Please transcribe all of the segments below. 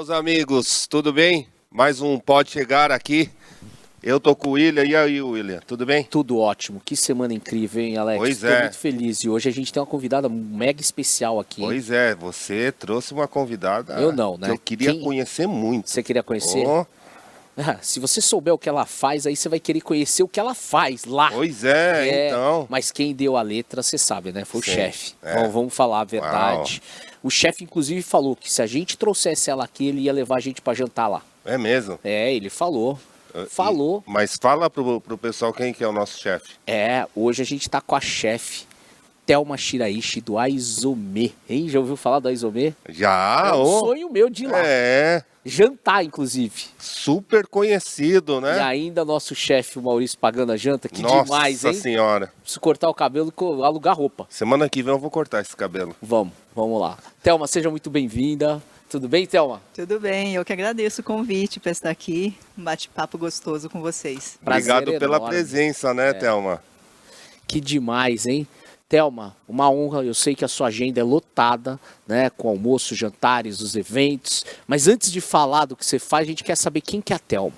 meus amigos, tudo bem? Mais um Pode Chegar aqui. Eu tô com o William, e aí, William, tudo bem? Tudo ótimo, que semana incrível, hein, Alex? Pois Tô é. muito feliz e hoje a gente tem uma convidada mega especial aqui. Pois é, você trouxe uma convidada Eu não, né? que eu queria conhecer muito. Você queria conhecer? Oh, Se você souber o que ela faz, aí você vai querer conhecer o que ela faz lá. pois é, então. Mas quem deu a letra, você sabe, né? Foi Sim, o chefe. é. Então vamos falar a verdade. O chefe, inclusive, falou que se a gente trouxesse ela aqui, ele ia levar a gente pra jantar lá. É mesmo? Ele falou. Falou. Mas fala pro pessoal quem que é o nosso chefe. Hoje a gente tá com a chefe Thelma Shiraishi do Aizome. Hein? Já ouviu falar do Aizome? Já, É um sonho meu de ir lá. Jantar, inclusive. Super conhecido, né? E ainda nosso chefe, o Maurício, pagando a janta. Que Nossa demais, hein? Senhora. Preciso cortar o cabelo e alugar roupa. Semana que vem eu vou cortar esse cabelo. Vamos lá. Thelma, seja muito bem-vinda. Tudo bem, Thelma? Tudo bem, eu que agradeço o convite para estar aqui, um bate-papo gostoso com vocês. Obrigado pela presença, né, Thelma? Que demais, hein? Thelma, uma honra, eu sei que a sua agenda é lotada, né, com almoço, jantares, os eventos, mas antes de falar do que você faz, a gente quer saber quem que é a Thelma.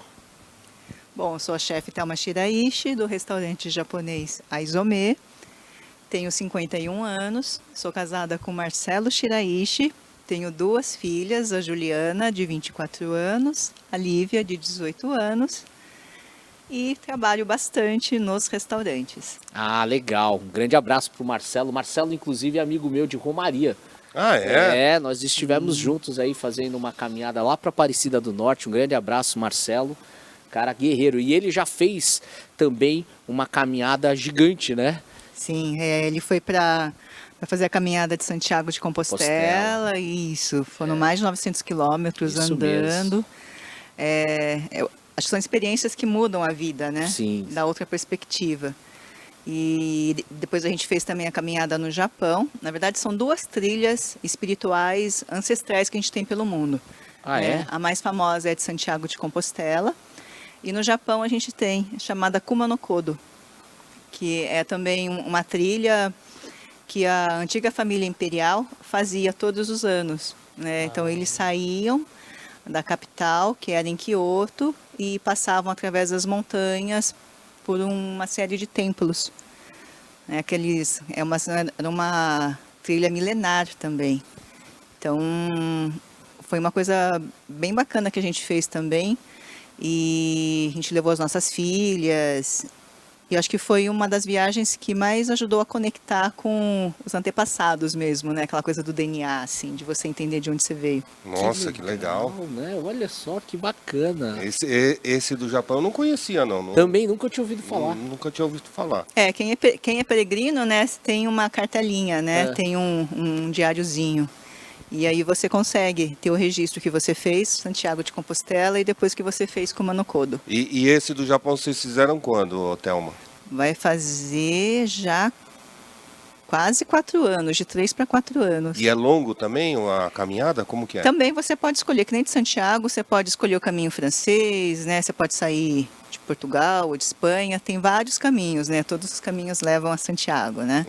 Bom, eu sou a chefe Thelma Shiraishi, do restaurante japonês Aizome, tenho 51 anos, sou casada com Marcelo Shiraishi, tenho 2 filhas, a Juliana, de 24 anos, a Lívia, de 18 anos, e trabalho bastante nos restaurantes. Ah, legal. Um grande abraço pro Marcelo. Marcelo, inclusive, é amigo meu de Romaria. Ah, é? Nós estivemos juntos aí fazendo uma caminhada lá para Aparecida do Norte. Um grande abraço, Marcelo. Cara guerreiro. E ele já fez também uma caminhada gigante, né? Sim, ele foi para fazer a caminhada de Santiago de Compostela. Isso, foram mais de 900 quilômetros andando. Acho que são experiências que mudam a vida, né? Sim. Da outra perspectiva. E depois a gente fez também a caminhada no Japão. Na verdade, são 2 trilhas espirituais ancestrais que a gente tem pelo mundo. A mais famosa é de Santiago de Compostela. E no Japão a gente tem a chamada Kuma no Kodo, que é também uma trilha que a antiga família imperial fazia todos os anos, né? Então eles saíam da capital, que era em Kyoto, e passavam através das montanhas por uma série de templos. Era uma trilha milenar também. Então foi uma coisa bem bacana que a gente fez também, e a gente levou as nossas filhas. E acho que foi uma das viagens que mais ajudou a conectar com os antepassados mesmo, né? Aquela coisa do DNA, assim, de você entender de onde você veio. Nossa, que legal. Né? Olha só, que bacana. Esse do Japão eu não conhecia, não. Também nunca tinha ouvido falar. Nunca tinha ouvido falar. Quem é peregrino, né, tem uma cartelinha, né? Tem um diáriozinho. E aí você consegue ter o registro que você fez, Santiago de Compostela, e depois que você fez Kuma no Kodo. E esse do Japão vocês fizeram quando, Thelma? Vai fazer já quase 4 anos, de 3 para 4 anos. E é longo também a caminhada? Como que é? Também você pode escolher, que nem de Santiago, você pode escolher o caminho francês, né? Você pode sair de Portugal ou de Espanha, tem vários caminhos, né? Todos os caminhos levam a Santiago, né?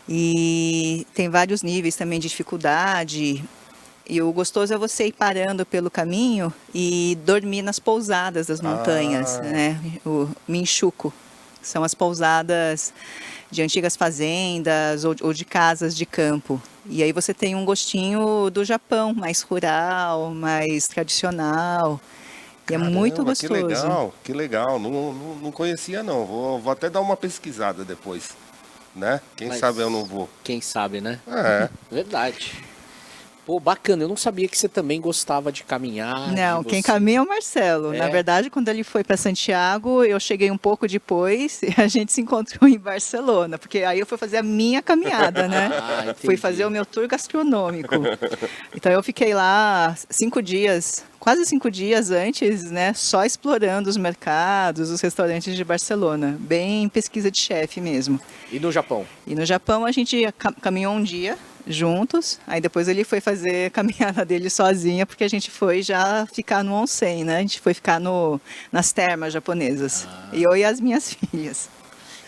E tem vários níveis também de dificuldade. E o gostoso é você ir parando pelo caminho e dormir nas pousadas das montanhas, né? O Minchuku. São as pousadas de antigas fazendas ou de casas de campo. E aí você tem um gostinho do Japão, mais rural, mais tradicional. Caramba, é muito gostoso. Que legal. Não conhecia, não. Vou até dar uma pesquisada depois. Né? Quem sabe eu não vou. Quem sabe, né? Verdade. Pô, bacana. Eu não sabia que você também gostava de caminhar. Não, quem caminha é o Marcelo. Na verdade, quando ele foi para Santiago, eu cheguei um pouco depois e a gente se encontrou em Barcelona, porque aí eu fui fazer a minha caminhada, né? Fui fazer o meu tour gastronômico. Então eu fiquei lá 5 dias, quase 5 dias antes, né? Só explorando os mercados, os restaurantes de Barcelona. Bem pesquisa de chefe mesmo. E no Japão? E no Japão a gente caminhou um dia juntos, aí depois ele foi fazer a caminhada dele sozinha, porque a gente foi já ficar no onsen, né? A gente foi ficar nas termas japonesas, eu e as minhas filhas.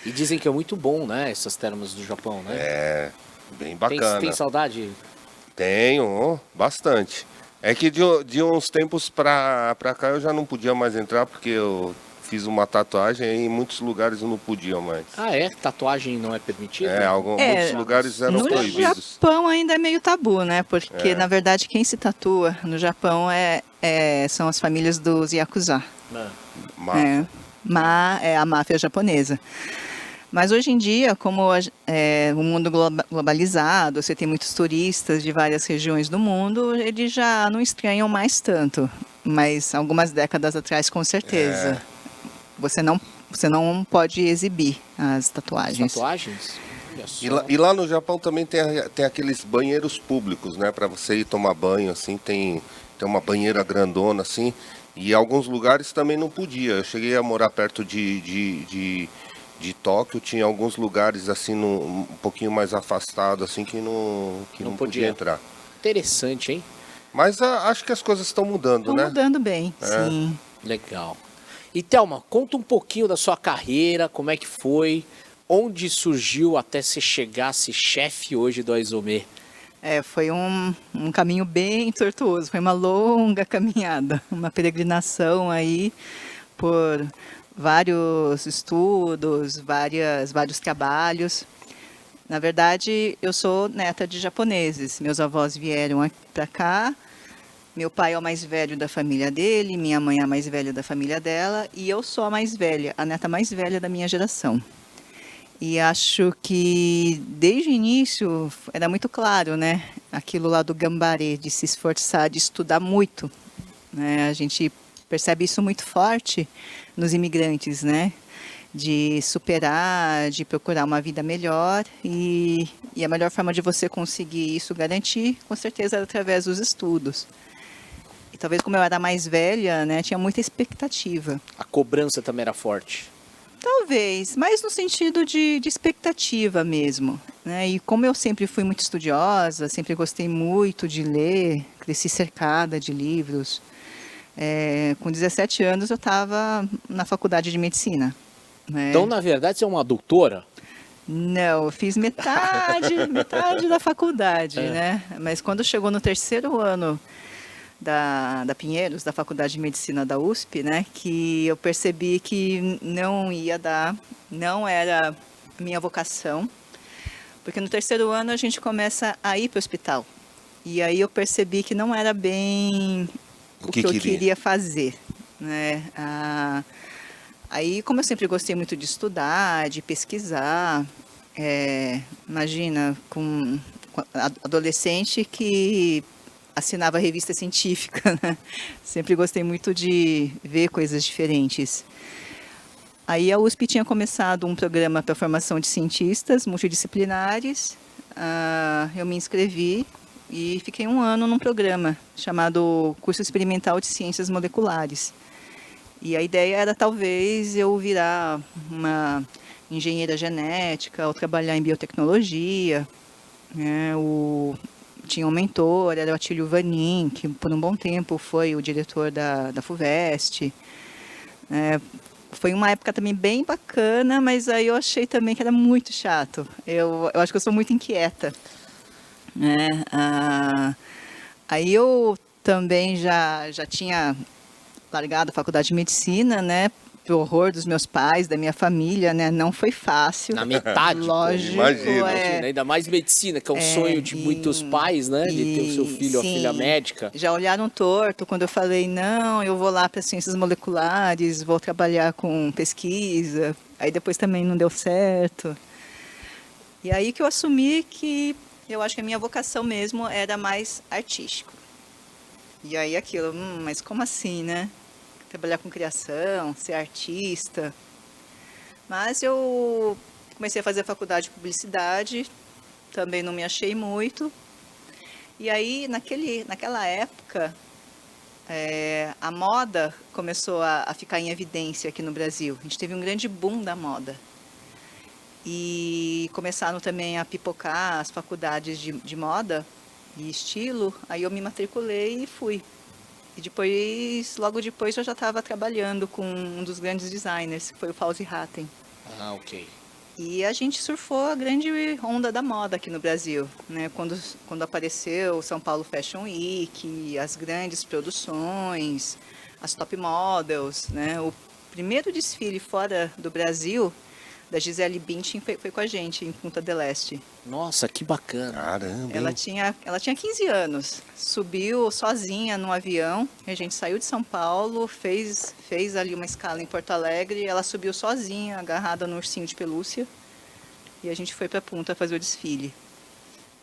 E dizem que é muito bom, né, essas termas do Japão, né? Bem bacana. Tem saudade? Tenho, bastante. É que de uns tempos pra cá eu já não podia mais entrar, porque eu fiz uma tatuagem e em muitos lugares eu não podia mais. Ah, é? Tatuagem não é permitida? Muitos lugares eram No proibidos. Japão ainda é meio tabu, né? Porque, na verdade, quem se tatua no Japão são as famílias dos Yakuza. Máfia. É a máfia japonesa. Mas hoje em dia, como o mundo globalizado, você tem muitos turistas de várias regiões do mundo, eles já não estranham mais tanto. Mas algumas décadas atrás, com certeza. Você não pode exibir as tatuagens. Tatuagens? Olha só. E lá no Japão também tem aqueles banheiros públicos, né? Pra você ir tomar banho, assim, tem uma banheira grandona, assim. E alguns lugares também não podia. Eu cheguei a morar perto de Tóquio, tinha alguns lugares, assim, um pouquinho mais afastado, assim, que não podia entrar. Interessante, hein? Mas acho que as coisas estão mudando, Estão né? mudando bem, sim. Legal. E Thelma, conta um pouquinho da sua carreira, como é que foi, onde surgiu até você chegar a ser chefe hoje do Aizome. Foi um caminho bem tortuoso, foi uma longa caminhada, uma peregrinação aí por vários estudos, vários trabalhos. Na verdade, eu sou neta de japoneses, meus avós vieram para cá, meu pai é o mais velho da família dele, minha mãe é a mais velha da família dela, e eu sou a mais velha, a neta mais velha da minha geração. E acho que desde o início era muito claro, né? Aquilo lá do gambarê, de se esforçar, de estudar muito, né? A gente percebe isso muito forte nos imigrantes, né? De superar, de procurar uma vida melhor e a melhor forma de você conseguir isso garantir, com certeza, era através dos estudos. E talvez como eu era mais velha, né? Tinha muita expectativa. A cobrança também era forte. Talvez, mas no sentido de expectativa mesmo, né? E como eu sempre fui muito estudiosa, sempre gostei muito de ler, cresci cercada de livros. Com 17 anos eu estava na faculdade de medicina. Né? Então, na verdade, você é uma doutora? Não, eu fiz metade da faculdade, né? Mas quando chegou no terceiro ano da Pinheiros, da Faculdade de Medicina da USP, né, que eu percebi que não ia dar, não era a minha vocação, porque no terceiro ano a gente começa a ir para o hospital. E aí eu percebi que não era bem o que eu queria fazer, né? Aí, como eu sempre gostei muito de estudar, de pesquisar, imagina, com adolescente que assinava revista científica, né? Sempre gostei muito de ver coisas diferentes. Aí a USP tinha começado um programa para formação de cientistas multidisciplinares. Eu me inscrevi e fiquei 1 ano num programa chamado Curso Experimental de Ciências Moleculares. E a ideia era talvez eu virar uma engenheira genética ou trabalhar em biotecnologia, né? Tinha um mentor, era o Atílio Vanin, que por um bom tempo foi o diretor da FUVEST. Foi uma época também bem bacana, mas aí eu achei também que era muito chato. Eu acho que eu sou muito inquieta. Né? Aí eu também já tinha largado a faculdade de medicina, né? Pro horror dos meus pais, da minha família, né? Não foi fácil. Na metade, lógico, imagina. Ainda mais medicina, que é um sonho de muitos pais, né? De ter o seu filho ou a filha médica. Já olharam torto quando eu falei, não, eu vou lá para ciências moleculares, vou trabalhar com pesquisa. Aí depois também não deu certo. E aí que eu assumi que eu acho que a minha vocação mesmo era mais artístico. E aí aquilo, mas como assim, né? Trabalhar com criação, ser artista. Mas eu comecei a fazer a faculdade de publicidade, também não me achei muito. E aí, naquela época, a moda começou a ficar em evidência aqui no Brasil. A gente teve um grande boom da moda. E começaram também a pipocar as faculdades de moda e estilo. Aí eu me matriculei e fui. E depois, logo depois, eu já estava trabalhando com um dos grandes designers, que foi o Fauzi Hatten. Ah, ok. E a gente surfou a grande onda da moda aqui no Brasil, né? Quando apareceu o São Paulo Fashion Week, as grandes produções, as top models, né? O primeiro desfile fora do Brasil da Gisele Bündchen foi com a gente em Punta del Este. Nossa, que bacana. Caramba, Ela hein? tinha 15 anos, subiu sozinha num avião, a gente saiu de São Paulo, fez ali uma escala em Porto Alegre, ela subiu sozinha, agarrada no ursinho de pelúcia, e a gente foi para Punta fazer o desfile.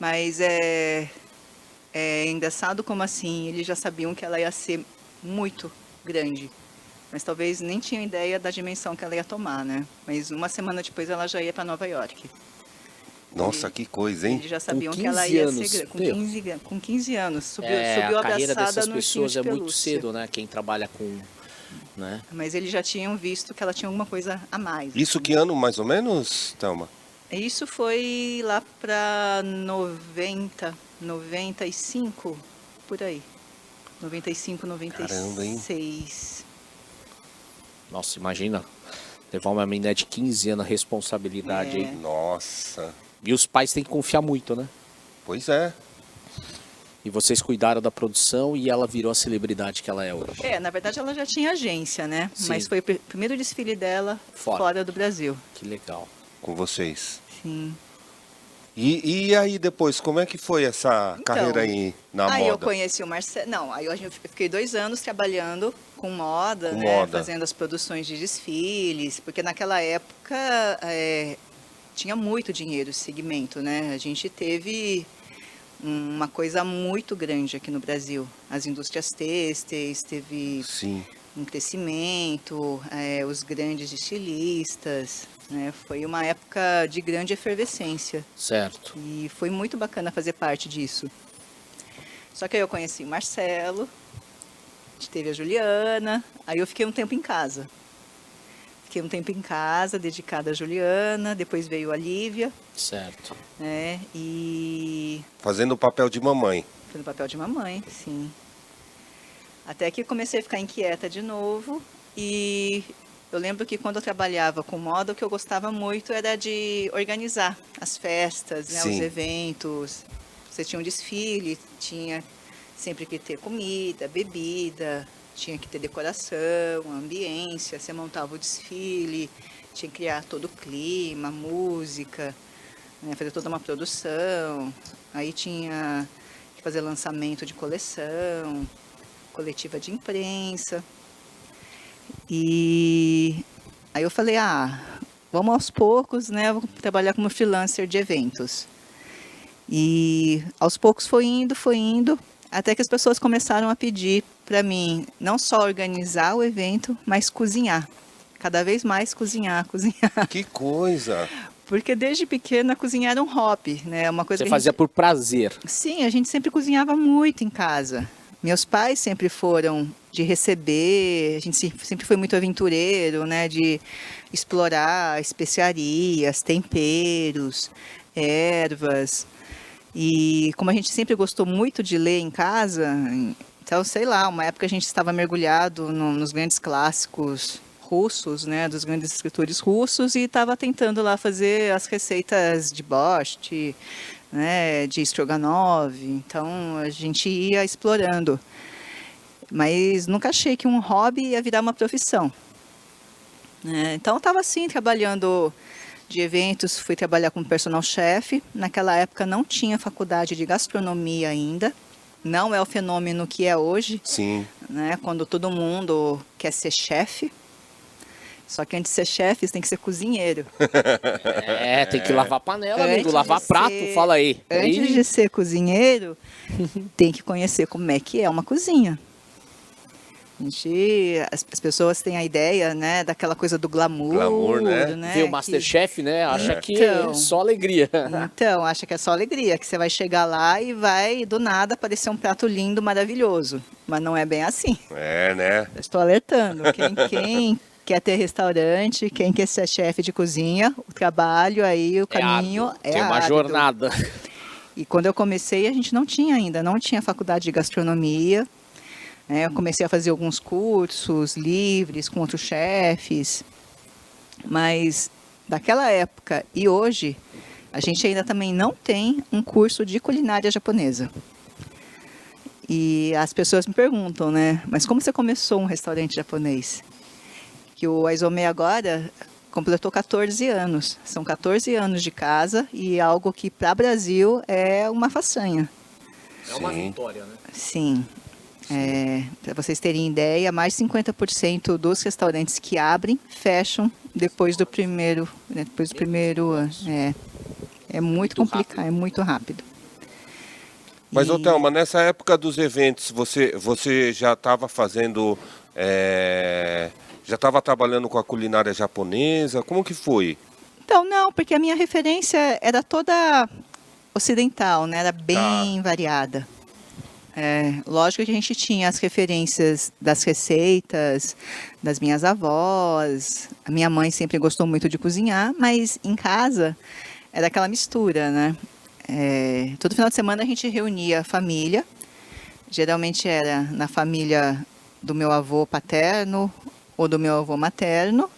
Mas é engraçado como assim, eles já sabiam que ela ia ser muito grande, mas talvez nem tinham ideia da dimensão que ela ia tomar, né? Mas uma semana depois ela já ia para Nova York. Nossa, que coisa, hein? Eles já sabiam Com que ela 15 ia anos, ser meu. com 15 anos. Subiu A carreira abraçada dessas no ursinho pessoas de é muito pelúcia. cedo, né? Quem trabalha com, né? Mas eles já tinham visto que ela tinha alguma coisa a mais. Isso que ano mais ou menos, Thelma? Isso foi lá para 95, por aí. 95, Caramba, hein? 96. Nossa, imagina levar uma menina de 15 anos, a responsabilidade aí. Nossa. E os pais têm que confiar muito, né? Pois é. E vocês cuidaram da produção e ela virou a celebridade que ela é hoje. Na verdade ela já tinha agência, né? Sim. Mas foi o primeiro desfile dela fora do Brasil. Que legal. Com vocês. Sim. E aí depois, como é que foi essa Então, carreira aí na Aí eu moda? conheci o Marcelo. Não, aí eu fiquei 2 anos trabalhando com moda, Com né? moda. Fazendo as produções de desfiles, porque naquela época tinha muito dinheiro esse segmento, né? A gente teve uma coisa muito grande aqui no Brasil. As indústrias têxteis, teve Sim. um crescimento, os grandes estilistas, né? Foi uma época de grande efervescência. Certo. E foi muito bacana fazer parte disso. Só que aí eu conheci o Marcelo, a gente teve a Juliana, aí eu fiquei um tempo em casa. Fiquei um tempo em casa, dedicada a Juliana, depois veio a Lívia, Certo. né? E Fazendo o papel de mamãe. foi no papel de mamãe, sim. Até que comecei a ficar inquieta de novo e eu lembro que quando eu trabalhava com moda, o que eu gostava muito era de organizar as festas, né, os Sim. eventos. Você tinha um desfile, tinha sempre que ter comida, bebida, tinha que ter decoração, ambiência, você montava o desfile, tinha que criar todo o clima, música, né, fazer toda uma produção. Aí tinha que fazer lançamento de coleção, coletiva de imprensa. E aí eu falei, vamos aos poucos, né? Vou trabalhar como freelancer de eventos. E aos poucos foi indo, até que as pessoas começaram a pedir para mim não só organizar o evento, mas cozinhar. Cada vez mais cozinhar. Que coisa! Porque desde pequena cozinhar era um hobby, né? Uma coisa Você que fazia por prazer. Sim, a gente sempre cozinhava muito em casa. Meus pais sempre foram de receber, a gente sempre foi muito aventureiro, né? De explorar especiarias, temperos, ervas. E como a gente sempre gostou muito de ler em casa, então, sei lá, uma época a gente estava mergulhado nos grandes clássicos russos, né? Dos grandes escritores russos e estava tentando lá fazer as receitas de borscht, né, de Stroganov, então a gente ia explorando, mas nunca achei que um hobby ia virar uma profissão, né? Então eu estava assim, trabalhando de eventos, fui trabalhar como personal chef, naquela época não tinha faculdade de gastronomia ainda, não é o fenômeno que é hoje, Sim. né, quando todo mundo quer ser chefe. Só que antes de ser chefe, você tem que ser cozinheiro. Tem que lavar panela, amigo, Antes lavar de prato, ser- fala aí. Antes Ih, de ser cozinheiro, tem que conhecer como é que é uma cozinha. As pessoas têm a ideia, né, daquela coisa do glamour, Glamour, né? Vê o que- Masterchef, né? Acha que Então. é só alegria. Então, acha que é só alegria, que você vai chegar lá e vai, do nada, aparecer um prato lindo, maravilhoso. Mas não é bem assim. É, né? Eu estou alertando. Quem quer ter restaurante, quem quer ser chefe de cozinha, o trabalho aí, o caminho árduo. é Tem uma árduo. jornada. E quando eu comecei, a gente não tinha faculdade de gastronomia. Eu comecei a fazer alguns cursos livres com outros chefes, mas daquela época e hoje, a gente ainda também não tem um curso de culinária japonesa. E as pessoas me perguntam, né? Mas como você começou um restaurante japonês? Que o Aizome agora completou 14 anos. São 14 anos de casa e algo que para o Brasil é uma façanha. É uma vitória, né? Sim. Para vocês terem ideia, mais de 50% dos restaurantes que abrem fecham depois do primeiro ano. É muito complicado, rápido. É muito rápido. Mas, Thelma, nessa época dos eventos, você já estava fazendo, já estava trabalhando com a culinária japonesa? Como que foi? Então, não, porque a minha referência era toda ocidental, né? Era bem variada. Lógico que a gente tinha as referências das receitas das minhas avós. A minha mãe sempre gostou muito de cozinhar, mas em casa era aquela mistura, né? Todo final de semana a gente reunia a família. Geralmente era na família do meu avô paterno ou do meu avô materno.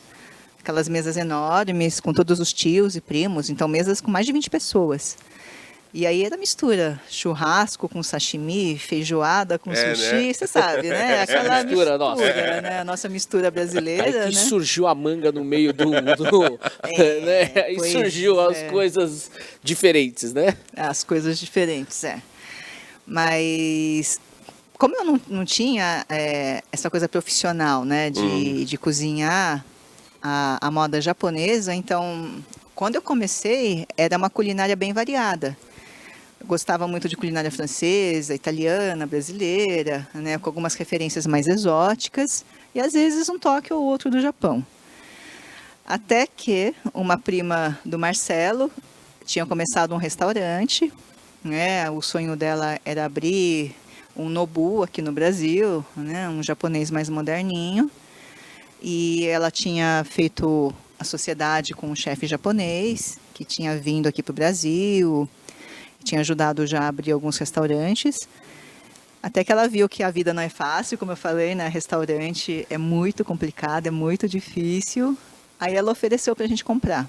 Aquelas mesas enormes com todos os tios e primos. Então mesas com mais de 20 pessoas. E aí era mistura, churrasco com sashimi, feijoada com sushi, né? Você sabe, né? Aquela mistura nossa. Né? A nossa mistura brasileira, aí que né? surgiu a manga no meio do né? Aí surgiu as coisas diferentes, né? As coisas diferentes, Mas como eu não tinha essa coisa profissional, né? De cozinhar a moda japonesa, então quando eu comecei era uma culinária bem variada. Gostava muito de culinária francesa, italiana, brasileira, né, com algumas referências mais exóticas e às vezes um toque ou outro do Japão. Até que uma prima do Marcelo tinha começado um restaurante, né, o sonho dela era abrir um Nobu aqui no Brasil, né, um japonês mais moderninho, e ela tinha feito a sociedade com um chefe japonês que tinha vindo aqui para o Brasil. Tinha ajudado já a abrir alguns restaurantes, até que ela viu que a vida não é fácil, como eu falei, né? Restaurante é muito complicado, é muito difícil. Aí ela ofereceu para a gente comprar.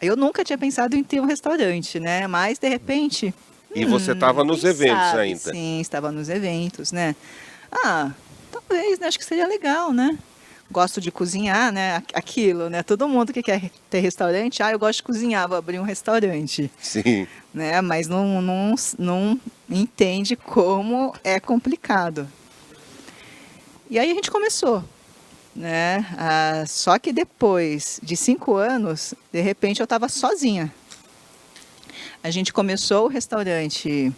Aí eu nunca tinha pensado em ter um restaurante, né? Mas, de repente... E você estava nos eventos sabe? ainda? Sim, estava nos eventos, né? Talvez, né? Acho que seria legal, né? Gosto de cozinhar, né? Aquilo, né? Todo mundo que quer ter restaurante, eu gosto de cozinhar, vou abrir um restaurante. Sim. Né? Mas não entende como é complicado. E aí a gente começou, né? Só que depois de 5 anos, de repente eu estava sozinha. A gente começou o restaurante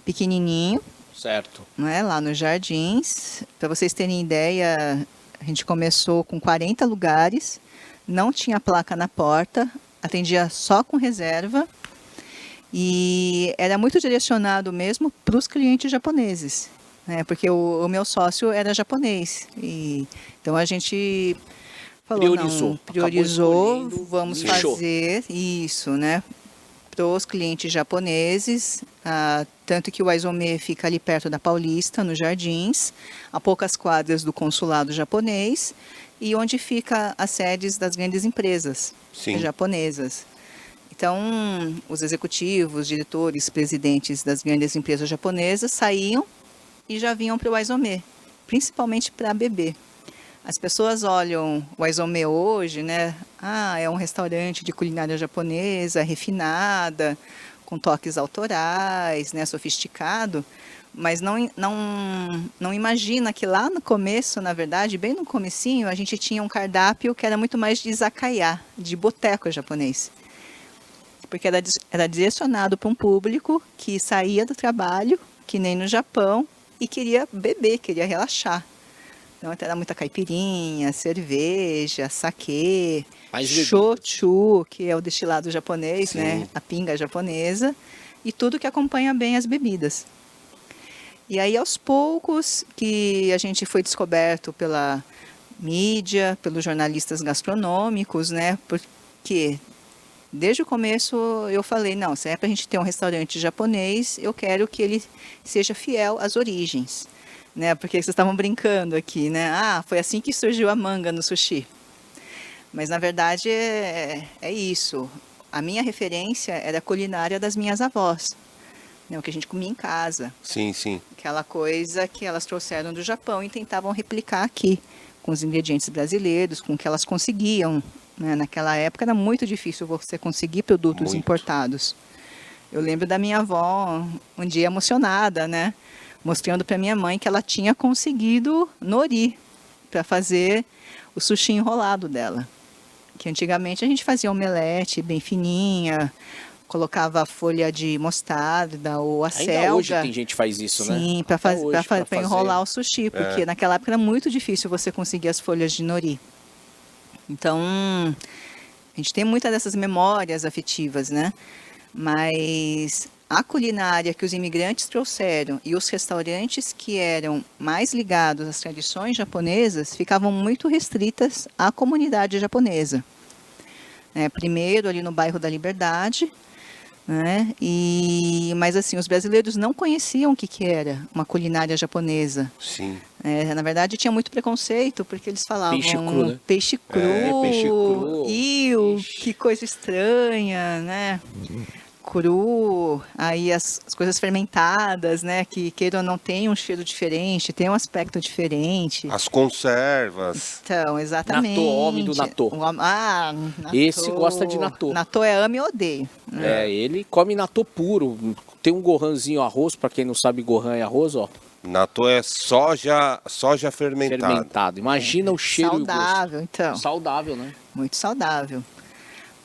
pequenininho, certo? Né? Lá nos Jardins. Para vocês terem ideia, a gente começou com 40 lugares, não tinha placa na porta, atendia só com reserva. E era muito direcionado mesmo para os clientes japoneses, né? Porque o meu sócio era japonês. Então a gente falou, priorizou, vamos fazer isso, né? Para os clientes japoneses, tanto que o Aizome fica ali perto da Paulista, nos Jardins, a poucas quadras do consulado japonês, e onde fica as sedes das grandes empresas japonesas. Então, os executivos, diretores, presidentes das grandes empresas japonesas saíam e já vinham para o Aizome, principalmente para beber. As pessoas olham o Aizome hoje, né? É um restaurante de culinária japonesa, refinada, com toques autorais, né? Sofisticado, mas não imagina que lá no começo, na verdade, bem no comecinho, a gente tinha um cardápio que era muito mais de izakaya, de boteco japonês. Porque era direcionado para um público que saía do trabalho, que nem no Japão, e queria beber, queria relaxar. Então era muita caipirinha, cerveja, saquê, shochu, que é o destilado japonês, né? A pinga japonesa, e tudo que acompanha bem as bebidas. E aí, aos poucos, que a gente foi descoberto pela mídia, pelos jornalistas gastronômicos, né? Porque desde o começo eu falei, não, se é para a gente ter um restaurante japonês, eu quero que ele seja fiel às origens, né? Porque vocês estavam brincando aqui, né? Foi assim que surgiu a manga no sushi. Mas, na verdade, é isso. A minha referência era a culinária das minhas avós, né, o que a gente comia em casa. Sim, sim. Aquela coisa que elas trouxeram do Japão e tentavam replicar aqui, com os ingredientes brasileiros, com o que elas conseguiam, né? Naquela época era muito difícil você conseguir produtos Muito. importados. Eu lembro da minha avó um dia emocionada, né? Mostrando para minha mãe que ela tinha conseguido nori para fazer o sushi enrolado dela. Que antigamente a gente fazia omelete bem fininha, colocava folha de mostarda ou a Ainda selga. hoje tem gente que faz isso, né? Sim, Até hoje, para enrolar o sushi, porque naquela época era muito difícil você conseguir as folhas de nori. Então, a gente tem muitas dessas memórias afetivas, né? Mas a culinária que os imigrantes trouxeram e os restaurantes que eram mais ligados às tradições japonesas ficavam muito restritas à comunidade japonesa. Primeiro ali no bairro da Liberdade, né? Mas assim, os brasileiros não conheciam o que era uma culinária japonesa. Sim. Na verdade, tinha muito preconceito, porque eles falavam Peixe cru, né? peixe cru, Peixe cru. iu, que coisa estranha, né? Cru, aí as coisas fermentadas, né? Que queira ou não tem um cheiro diferente, tem um aspecto diferente. As conservas. Então, exatamente. Natô, homem do natô. Natô. Esse gosta de natô. Natô é ame e odeio. Ele come natô puro. Tem um gohanzinho arroz, pra quem não sabe, gohan é arroz, ó. Natô é soja fermentada. Fermentado. Imagina o cheiro Saudável, e o então. gosto. Saudável, né? Muito saudável.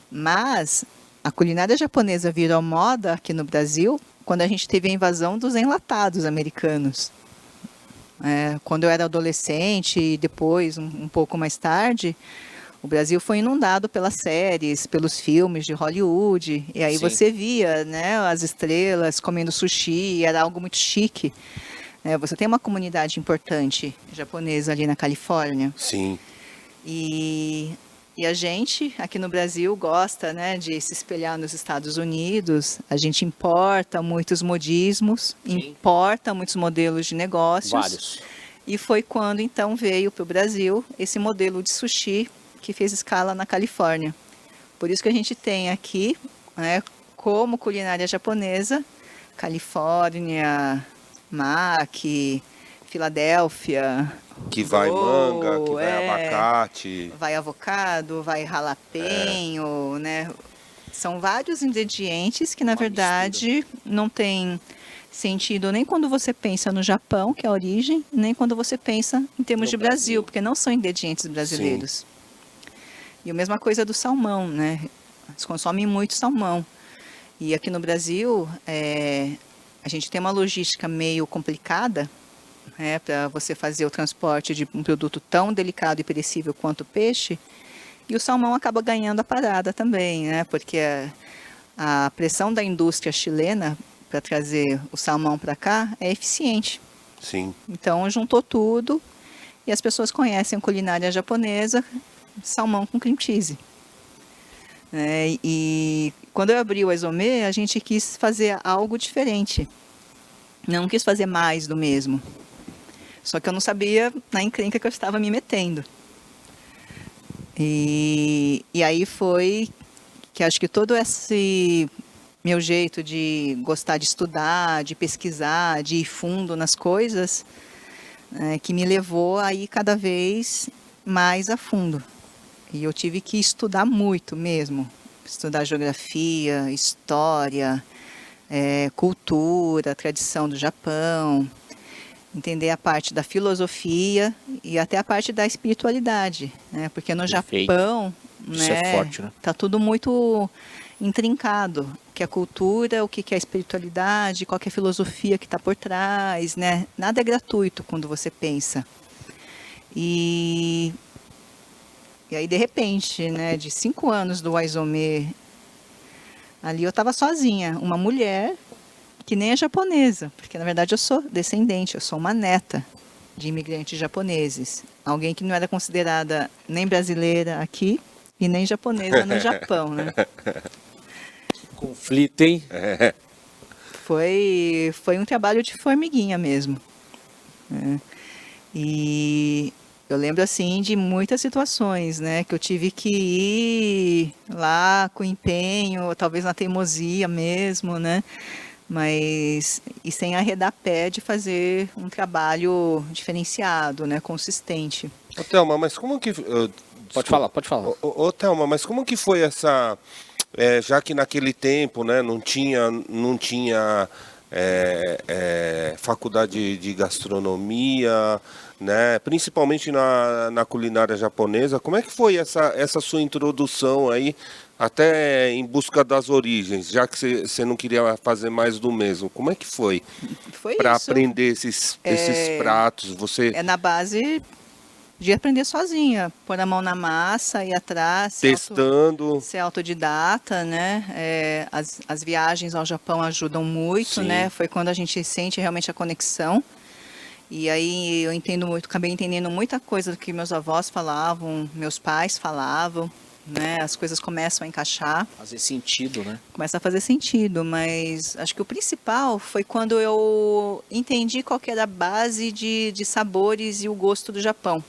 Mas a culinária japonesa virou moda aqui no Brasil quando a gente teve a invasão dos enlatados americanos. Quando eu era adolescente e depois, um pouco mais tarde, o Brasil foi inundado pelas séries, pelos filmes de Hollywood. E aí Sim. você via, né, as estrelas comendo sushi, era algo muito chique. Você tem uma comunidade importante japonesa ali na Califórnia. Sim. E a gente, aqui no Brasil, gosta, né, de se espelhar nos Estados Unidos. A gente importa muitos modismos, importa muitos modelos de negócios. Vários. E foi quando, então, veio para o Brasil esse modelo de sushi que fez escala na Califórnia. Por isso que a gente tem aqui, né, como culinária japonesa, Califórnia, Maqui, Filadélfia. Que vai manga, que vai é. abacate. Vai avocado, vai jalapeño, né? São vários ingredientes que, na verdade, não tem sentido nem quando você pensa no Japão, que é a origem, nem quando você pensa em termos de Brasil, porque não são ingredientes brasileiros. E a mesma coisa do salmão, né? Eles consomem muito salmão. E aqui no Brasil, a gente tem uma logística meio complicada, para você fazer o transporte de um produto tão delicado e perecível quanto o peixe, e o salmão acaba ganhando a parada também, né? Porque a pressão da indústria chilena para trazer o salmão para cá é eficiente. Sim. Então juntou tudo e as pessoas conhecem a culinária japonesa, salmão com cream cheese. E quando eu abri o Aizome, a gente quis fazer algo diferente. Não quis fazer mais do mesmo. Só que eu não sabia na encrenca que eu estava me metendo. E aí foi que acho que todo esse meu jeito de gostar de estudar, de pesquisar, de ir fundo nas coisas, que me levou a ir cada vez mais a fundo. E eu tive que estudar muito mesmo. Estudar geografia, história, cultura, tradição do Japão. Entender a parte da filosofia e até a parte da espiritualidade, né? Porque no Japão, isso é forte, né? Tá tudo muito intrincado, que é a cultura, o que é a espiritualidade, qual que é a filosofia que está por trás, né? Nada é gratuito quando você pensa. E aí, de repente, né, de 5 anos do Aizome, ali eu estava sozinha, uma mulher que nem é japonesa, porque na verdade eu sou descendente, eu sou uma neta de imigrantes japoneses. Alguém que não era considerada nem brasileira aqui e nem japonesa no Japão, né? Conflito, hein? Foi um trabalho de formiguinha mesmo. E Eu lembro, assim, de muitas situações, né? Que eu tive que ir lá com empenho, talvez na teimosia mesmo, né? Mas, e sem arredar pé de fazer um trabalho diferenciado, né? Consistente. Ô, Thelma, mas como que... Pode falar, pode falar. Ô, Thelma, mas como que foi essa... já que naquele tempo, né, não tinha faculdade de gastronomia, né, principalmente na culinária japonesa, como é que foi essa sua introdução aí, até em busca das origens, já que você não queria fazer mais do mesmo? Como é que foi Foi para isso. aprender esses pratos? Você É na base de aprender sozinha, pôr a mão na massa, ir atrás, testando? ser autodidata, né? As viagens ao Japão ajudam muito, Sim. né? Foi quando a gente sente realmente a conexão. E aí eu acabei entendendo muita coisa do que meus avós falavam, meus pais falavam, né? As coisas começam a encaixar. Fazer sentido, né? Começa a fazer sentido, mas acho que o principal foi quando eu entendi qual que era a base de sabores e o gosto do Japão.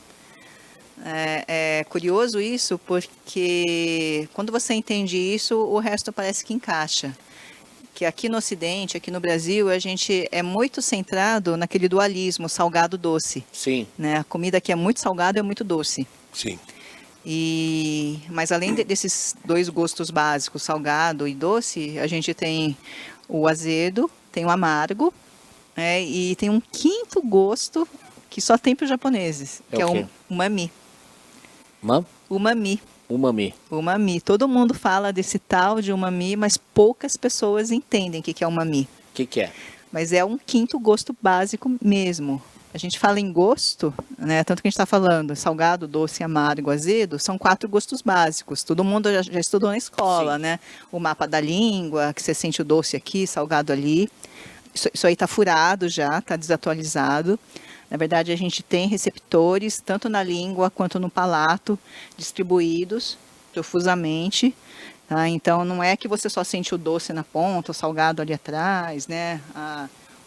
É curioso isso, porque quando você entende isso, o resto parece que encaixa. Que aqui no Ocidente, aqui no Brasil, a gente é muito centrado naquele dualismo salgado-doce. Sim. Né? A comida aqui é muito salgada e é muito doce. Sim. Mas além desses dois gostos básicos, salgado e doce, a gente tem o azedo, tem o amargo, e tem um quinto gosto que só tem para os japoneses, que é o umami. Umami. Umami. Umami. Todo mundo fala desse tal de umami, mas poucas pessoas entendem o que é umami. O que é? Mas é um quinto gosto básico mesmo. A gente fala em gosto, né? Tanto que a gente está falando salgado, doce, amargo, azedo, são 4 gostos básicos. Todo mundo já estudou na escola, né? O mapa da língua, que você sente o doce aqui, salgado ali. Isso aí está furado já, está desatualizado. Na verdade, a gente tem receptores, tanto na língua quanto no palato, distribuídos profusamente. Tá? Então, não é que você só sente o doce na ponta, o salgado ali atrás, né?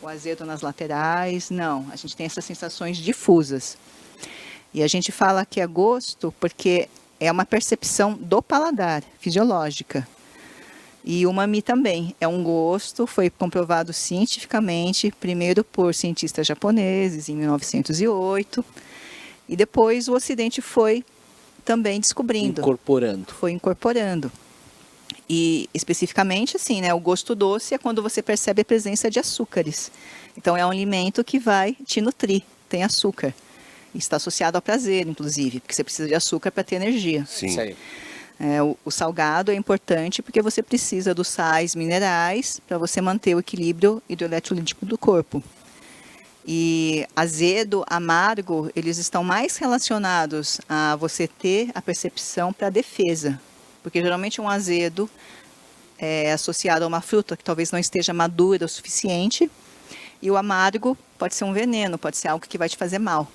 O azedo nas laterais. Não, a gente tem essas sensações difusas. E a gente fala que é gosto porque é uma percepção do paladar, fisiológica. E o umami também é um gosto, foi comprovado cientificamente, primeiro por cientistas japoneses, em 1908, e depois o Ocidente foi também descobrindo. Foi incorporando. E especificamente assim, né, o gosto doce é quando você percebe a presença de açúcares. Então é um alimento que vai te nutrir, tem açúcar. Está associado ao prazer, inclusive, porque você precisa de açúcar para ter energia. Sim. Isso aí. O salgado é importante porque você precisa dos sais minerais para você manter o equilíbrio hidroeletrolítico do corpo. E azedo, amargo, eles estão mais relacionados a você ter a percepção para defesa. Porque geralmente um azedo é associado a uma fruta que talvez não esteja madura o suficiente. E o amargo pode ser um veneno, pode ser algo que vai te fazer mal.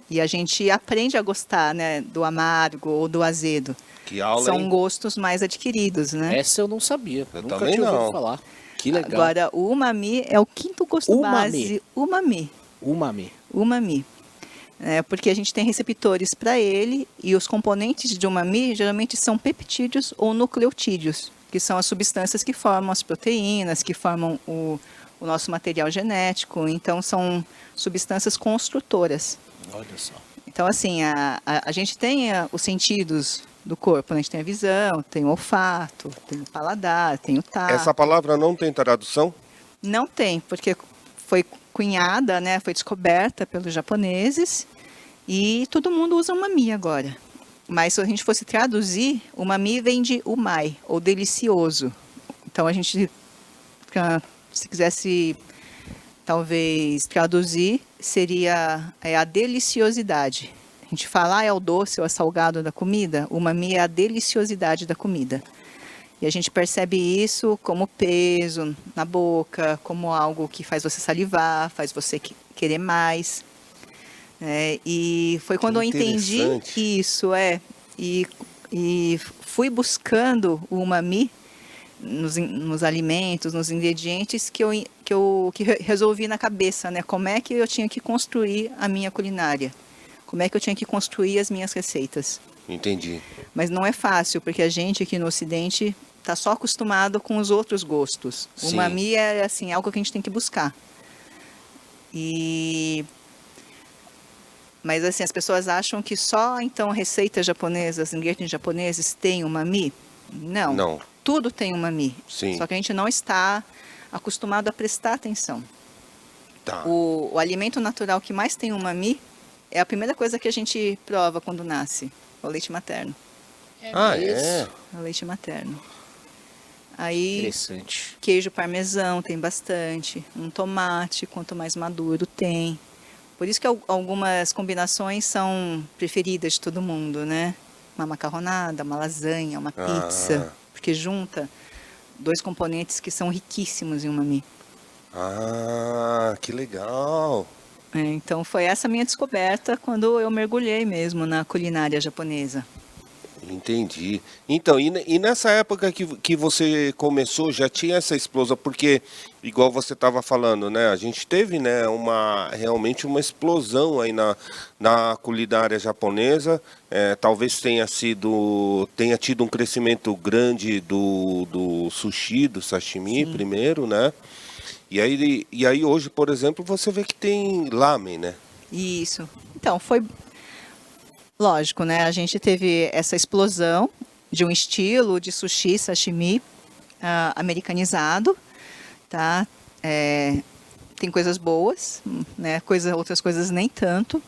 E a gente aprende a gostar, né, do amargo ou do azedo. Que aula, São hein? gostos mais adquiridos, né? Essa eu não sabia. Eu Nunca também tinha não. ouvido falar. Que legal. Agora, o umami é o quinto gosto base. Umami. Porque a gente tem receptores para ele e os componentes de umami geralmente são peptídeos ou nucleotídeos, que são as substâncias que formam as proteínas, que formam o nosso material genético. Então, são substâncias construtoras. Olha só. Então, assim, a gente tem os sentidos do corpo, né? A gente tem a visão, tem o olfato, tem o paladar, tem o tato. Essa palavra não tem tradução? Não tem, porque foi cunhada, né? Foi descoberta pelos japoneses e todo mundo usa umami agora. Mas se a gente fosse traduzir, umami vem de umai, ou delicioso. Então, a gente, se quisesse talvez traduzir, seria a deliciosidade. A gente fala, é o doce ou é salgado da comida, o umami é a deliciosidade da comida. E a gente percebe isso como peso na boca, como algo que faz você salivar, faz você querer mais. E foi quando eu entendi isso, e fui buscando o umami nos alimentos, nos ingredientes que resolvi na cabeça, né? Como é que eu tinha que construir a minha culinária. como é que eu tinha que construir as minhas receitas. Entendi. Mas não é fácil, porque a gente aqui no Ocidente está só acostumado com os outros gostos. O Sim. umami é assim, algo que a gente tem que buscar. Mas assim, as pessoas acham que só então receitas japonesas, ingredientes japoneses têm umami? Não. Não. Tudo tem umami. Sim. Só que a gente não está acostumado a prestar atenção. Tá. O alimento natural que mais tem umami é a primeira coisa que a gente prova quando nasce, o leite materno. Ah, mesmo? é? O leite materno. Aí, Interessante. queijo parmesão tem bastante. Um tomate, quanto mais maduro, tem. Por isso que algumas combinações são preferidas de todo mundo, né? Uma macarronada, uma lasanha, uma pizza. Porque junta dois componentes que são riquíssimos em umami. Ah, que legal. Então foi essa minha descoberta quando eu mergulhei mesmo na culinária japonesa. Entendi. Então, e nessa época que você começou, já tinha essa explosão, porque, igual você estava falando, né? A gente teve, né, realmente uma explosão aí na culinária japonesa. Talvez tenha tido um crescimento grande do sushi, do sashimi, Sim. primeiro, né? E aí hoje, por exemplo, você vê que tem lamen, né? Isso. Então, foi lógico, né? A gente teve essa explosão de um estilo de sushi, sashimi, americanizado, tá? Tem coisas boas, né? Outras coisas nem tanto,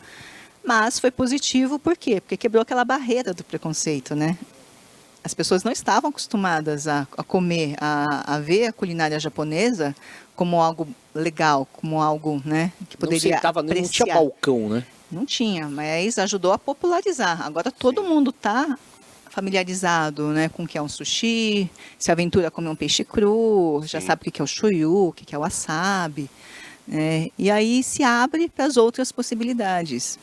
mas foi positivo, por quê? Porque quebrou aquela barreira do preconceito, né? As pessoas não estavam acostumadas a comer, a ver a culinária japonesa como algo legal, como algo, né, que poderia Não tinha balcão, né? Não tinha, mas ajudou a popularizar. Agora todo mundo está familiarizado, né, com o que é um sushi, se aventura a comer um peixe cru, já Sim. sabe o que é o shoyu, o que é o wasabi, né, e aí se abre para as outras possibilidades.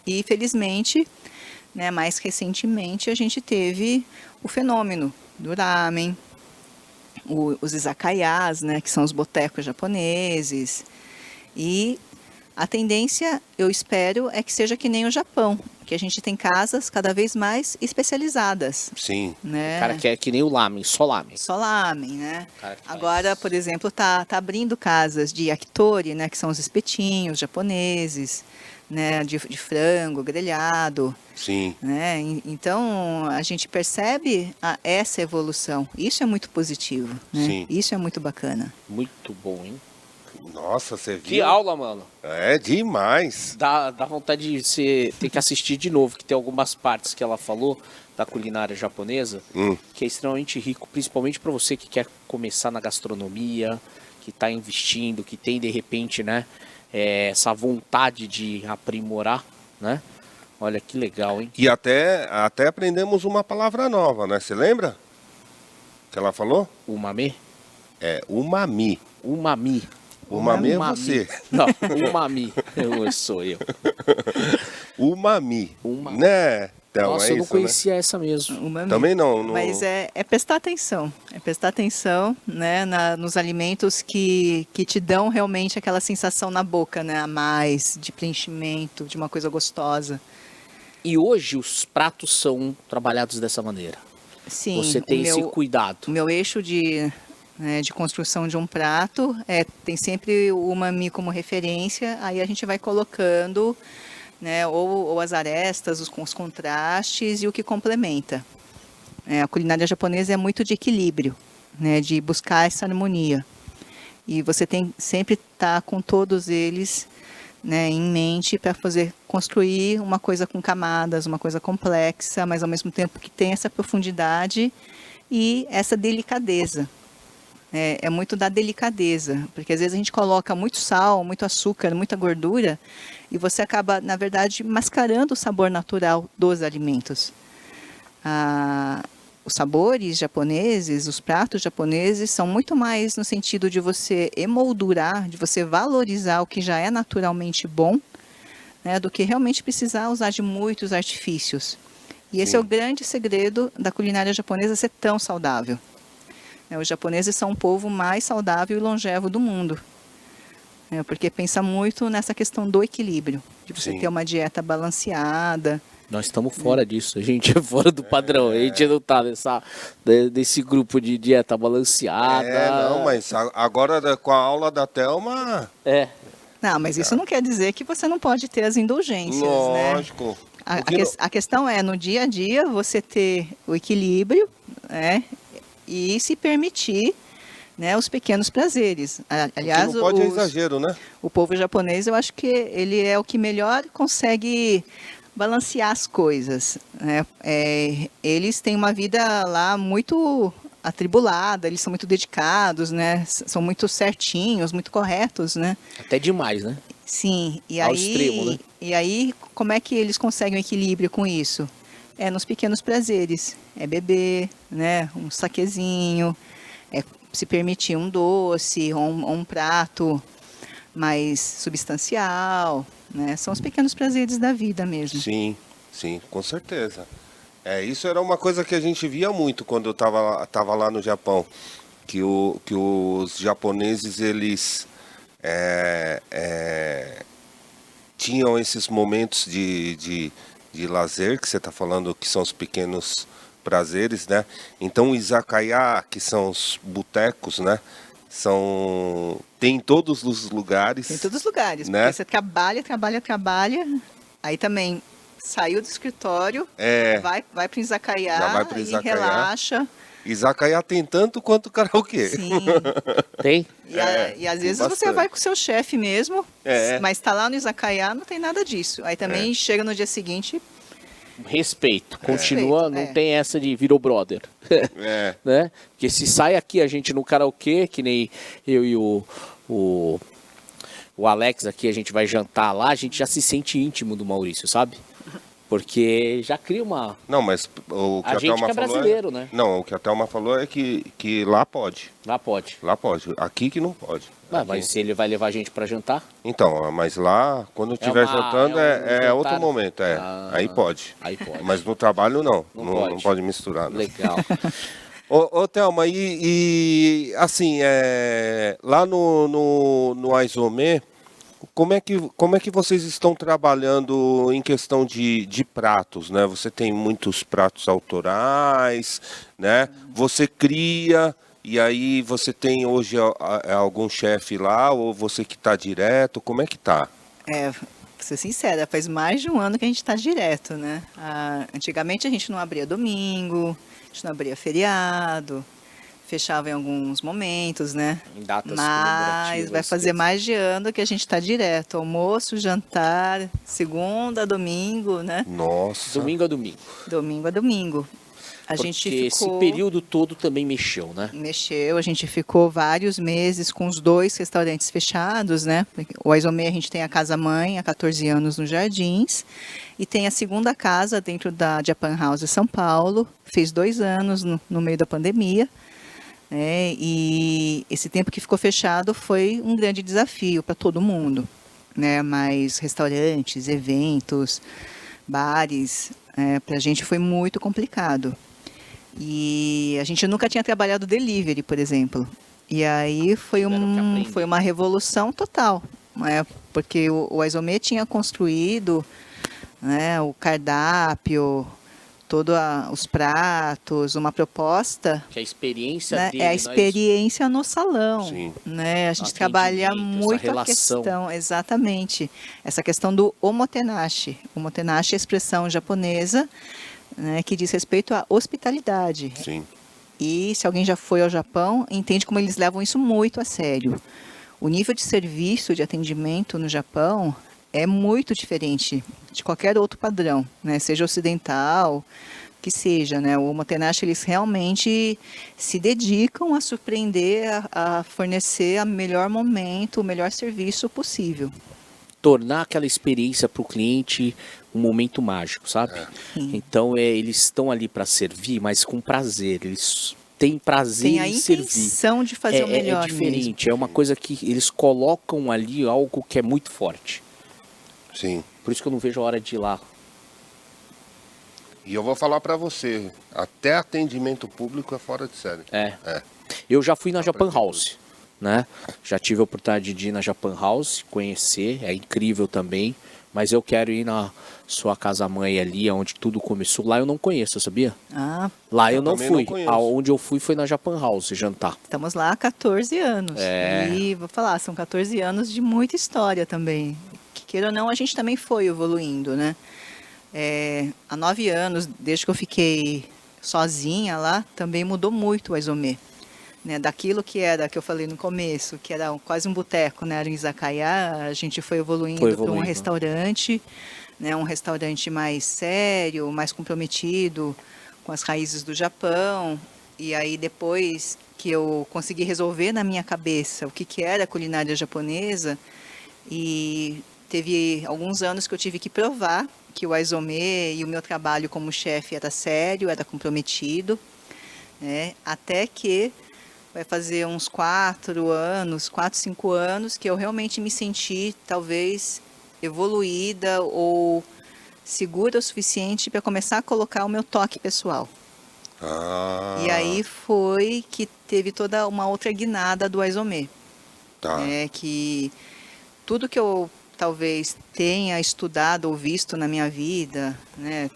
E felizmente, né, mais recentemente, a gente teve o fenômeno do ramen, os izakayas, né, que são os botecos japoneses. E a tendência, eu espero, é que seja que nem o Japão, que a gente tem casas cada vez mais especializadas, Sim. né? O cara quer que nem o lamen, só lamen. Só lamen, né? O cara que faz. Agora, por exemplo, tá abrindo casas de yakitori, né, que são os espetinhos japoneses, né, de frango grelhado, Sim. né? Então, a gente percebe essa evolução. Isso é muito positivo, né? Sim. Isso é muito bacana. Muito bom, hein? Nossa, você viu? Que aula, mano. É demais. Dá vontade de você ter que assistir de novo, que tem algumas partes que ela falou da culinária japonesa, que é extremamente rico, principalmente para você que quer começar na gastronomia, que está investindo, que tem de repente, né, essa vontade de aprimorar, né? Olha que legal, hein? E até aprendemos uma palavra nova, né? Você lembra? Que ela falou? Umami? É umami. Umami. Umami é você. Não, umami. Sou eu. Umami. Umami. Né? Então, Nossa, é eu não isso, né? conhecia essa mesmo. Umami. Também não. Mas é prestar atenção. É prestar atenção, né, nos alimentos que te dão realmente aquela sensação na boca, né? A mais, de preenchimento, de uma coisa gostosa. E hoje os pratos são trabalhados dessa maneira. Sim, Você tem esse cuidado. O meu eixo de construção de um prato tem sempre o umami como referência, aí a gente vai colocando, né, ou as arestas, os contrastes e o que complementa. A culinária japonesa é muito de equilíbrio, né, de buscar essa harmonia. E você tem sempre estar com todos eles, né, em mente para construir uma coisa com camadas, uma coisa complexa, mas ao mesmo tempo que tem essa profundidade e essa delicadeza. É muito da delicadeza, porque às vezes a gente coloca muito sal, muito açúcar, muita gordura e você acaba, na verdade, mascarando o sabor natural dos alimentos. Os sabores japoneses, os pratos japoneses são muito mais no sentido de você emoldurar, de você valorizar o que já é naturalmente bom, né, do que realmente precisar usar de muitos artifícios. E esse é o grande segredo da culinária japonesa ser tão saudável. Os japoneses são o povo mais saudável e longevo do mundo, porque pensa muito nessa questão do equilíbrio. de você Sim. ter uma dieta balanceada. Nós estamos fora disso, a gente é fora do padrão, a gente não tá desse grupo de dieta balanceada. Não, mas agora com a aula da Thelma, É, Não, mas isso não quer dizer que você não pode ter as indulgências, né? lógico. A questão é, no dia a dia, você ter o equilíbrio, né? E se permitir, né, os pequenos prazeres. Aliás, não pode é exagero, né? o povo japonês, eu acho que ele é o que melhor consegue balancear as coisas, né? Eles têm uma vida lá muito atribulada, eles são muito dedicados, né? São muito certinhos, muito corretos, né? até demais, né? Sim, e Ao aí, extremo, né? e aí como é que eles conseguem um equilíbrio com isso? É nos pequenos prazeres, é beber, né? Um saquezinho, é se permitir um doce ou um prato mais substancial, né? São os pequenos prazeres da vida mesmo. Sim, sim, com certeza. Isso era uma coisa que a gente via muito quando eu tava lá no Japão, que os japoneses, eles tinham esses momentos de lazer, que você está falando que são os pequenos prazeres, né? Então o izakaya, que são os botecos, né? Tem em todos os lugares. Tem em todos os lugares, né? porque você trabalha, aí também saiu do escritório, vai para o izakaya, Já vai pro e izakaya. relaxa. Izakaya tem tanto quanto karaokê. Sim. Tem? E às tem vezes você bastante. vai com o seu chefe mesmo, É. mas está lá no izakaya, não tem nada disso. Aí também chega no dia seguinte, Respeito, continua, Respeito, não é. tem essa de virou brother. É. Né? Porque se sai aqui a gente no karaokê, que nem eu e o Alex aqui, a gente vai jantar lá, a gente já se sente íntimo do Maurício, sabe? Porque já cria uma... Não, mas o que A a gente Thelma que é falou brasileiro, né? Não, o que a Thelma falou é que lá pode. Lá pode. Lá pode. Aqui que não pode. Mas, Aqui- mas se ele vai levar a gente pra jantar, Então, mas lá, quando estiver uma- jantando, é um jantar- outro momento, Aí pode. aí pode. Mas no trabalho não. Não Não pode. pode misturar. Não. Legal. Ô Thelma, e assim, lá no Aizome, como é que vocês estão trabalhando em questão de pratos, né? Você tem muitos pratos autorais, né? Você cria, e aí você tem hoje algum chefe lá, ou você que está direto, como é que tá? pra ser sincera, faz mais de um ano que a gente está direto, né? Antigamente a gente não abria domingo, a gente não abria feriado, fechava em alguns momentos, né? Em datas Mas comemorativas. vai fazer mais de ano que a gente está direto. Almoço, jantar, segunda a domingo, né? Nossa. Domingo a domingo. Domingo a domingo. A gente Porque ficou... esse período todo também mexeu, né? Mexeu, a gente ficou vários meses com os 2 restaurantes fechados, né? O Aizome, a gente tem a Casa Mãe há 14 anos nos Jardins, e tem a segunda casa dentro da Japan House São Paulo, fez 2 anos no meio da pandemia, né? E esse tempo que ficou fechado foi um grande desafio para todo mundo, né? Mas restaurantes, eventos, bares, para a gente foi muito complicado. E a gente nunca tinha trabalhado delivery, por exemplo. E aí foi, Tiveram que aprender. foi uma revolução total, né? Porque o Aizome tinha construído, né, o cardápio, todos os pratos, uma proposta, Que a experiência né? dele... É a nós- experiência no salão, Sim. né? A gente trabalha Atendimento, essa muito a relação. questão, exatamente, essa questão do omotenashi. Omotenashi é a expressão japonesa, né, que diz respeito à hospitalidade. Sim. E se alguém já foi ao Japão, entende como eles levam isso muito a sério. O nível de serviço, de atendimento no Japão é muito diferente de qualquer outro padrão, né? Seja ocidental, que seja, né? O omotenashi, eles realmente se dedicam a surpreender, a fornecer o melhor momento, o melhor serviço possível. Tornar aquela experiência para o cliente um momento mágico, sabe? Sim. Então eles estão ali para servir, mas com prazer. Eles têm prazer Tem a em servir. intenção de fazer o melhor É diferente, mesmo. é uma coisa que eles colocam ali algo que é muito forte. Sim. Por isso que eu não vejo a hora de ir lá. E eu vou falar pra você, até atendimento público é fora de série. É. É. Eu já fui na Japan House, né? Já tive a oportunidade de ir na Japan House, conhecer, é incrível também. mas eu quero ir na sua casa-mãe ali, onde tudo começou. Lá eu não conheço, sabia? Ah, Lá eu Eu não também fui. não conheço. Aonde eu fui foi na Japan House jantar. estamos lá há 14 anos. É. E vou falar, são 14 anos de muita história também. Que queira ou não, a gente também foi evoluindo, né? Há 9 anos, desde que eu fiquei sozinha lá, também mudou muito o Aizomê. Né? Daquilo que eu falei no começo, que era quase um boteco, né? Era um izakaya, a gente foi evoluindo para um evoluindo. restaurante, né? Um restaurante mais sério, mais comprometido com as raízes do Japão. E aí depois que eu consegui resolver na minha cabeça o que era a culinária japonesa, e teve alguns anos que eu tive que provar que o Aizomê e o meu trabalho como chefe era sério, era comprometido, né? Até que vai fazer uns 4 anos, 4, 5 anos, que eu realmente me senti talvez evoluída ou segura o suficiente para começar a colocar o meu toque pessoal. Ah, E aí foi que teve toda uma outra guinada do Aizomê, tá. né? Que tudo que eu talvez tenha estudado ou visto na minha vida, né?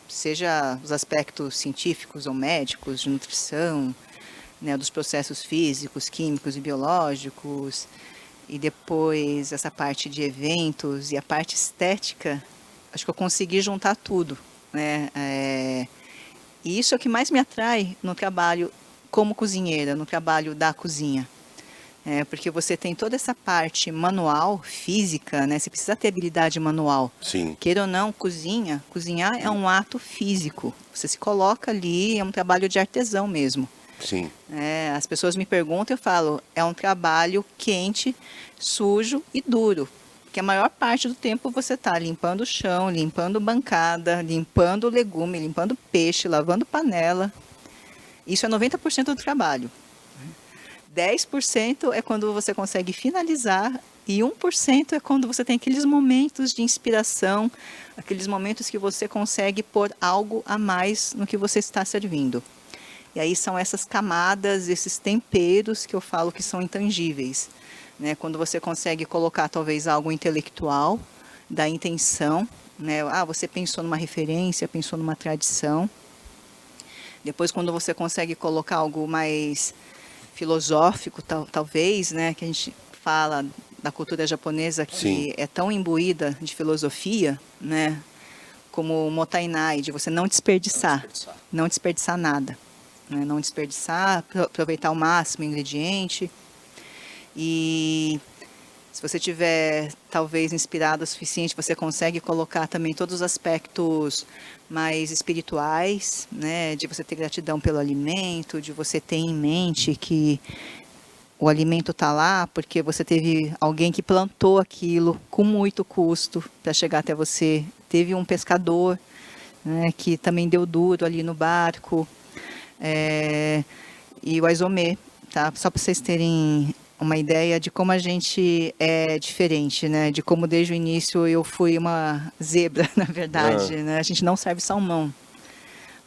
Seja os aspectos científicos ou médicos, de nutrição, né? Dos processos físicos, químicos e biológicos, e depois essa parte de eventos e a parte estética, acho que eu consegui juntar tudo, né? E isso é o que mais me atrai no trabalho como cozinheira, no trabalho da cozinha. Porque você tem toda essa parte manual, física, né? Você precisa ter habilidade manual. Sim. Queira ou não, cozinhar é um ato físico. Você se coloca ali, é um trabalho de artesão mesmo. Sim. As pessoas me perguntam, eu falo, é um trabalho quente, sujo e duro. Porque a maior parte do tempo você está limpando o chão, limpando bancada, limpando legume, limpando peixe, lavando panela. Isso é 90% do trabalho. 10% é quando você consegue finalizar e 1% é quando você tem aqueles momentos de inspiração, aqueles momentos que você consegue pôr algo a mais no que você está servindo. E aí são essas camadas, esses temperos que eu falo que são intangíveis, né? Quando você consegue colocar talvez algo intelectual, da intenção, né? Você pensou numa referência, pensou numa tradição. Depois quando você consegue colocar algo mais filosófico, talvez, né? Que a gente fala da cultura japonesa que Sim. é tão imbuída de filosofia, né? Como o mottainai, de você não desperdiçar nada. Não desperdiçar, aproveitar ao máximo o ingrediente. E se você tiver talvez inspirado o suficiente, você consegue colocar também todos os aspectos mais espirituais, né? De você ter gratidão pelo alimento, de você ter em mente que o alimento está lá porque você teve alguém que plantou aquilo com muito custo para chegar até você. Teve um pescador, né, que também deu duro ali no barco. E o Aizomê, tá? Só para vocês terem uma ideia de como a gente é diferente, né? De como desde o início eu fui uma zebra, na verdade, né? A gente não serve salmão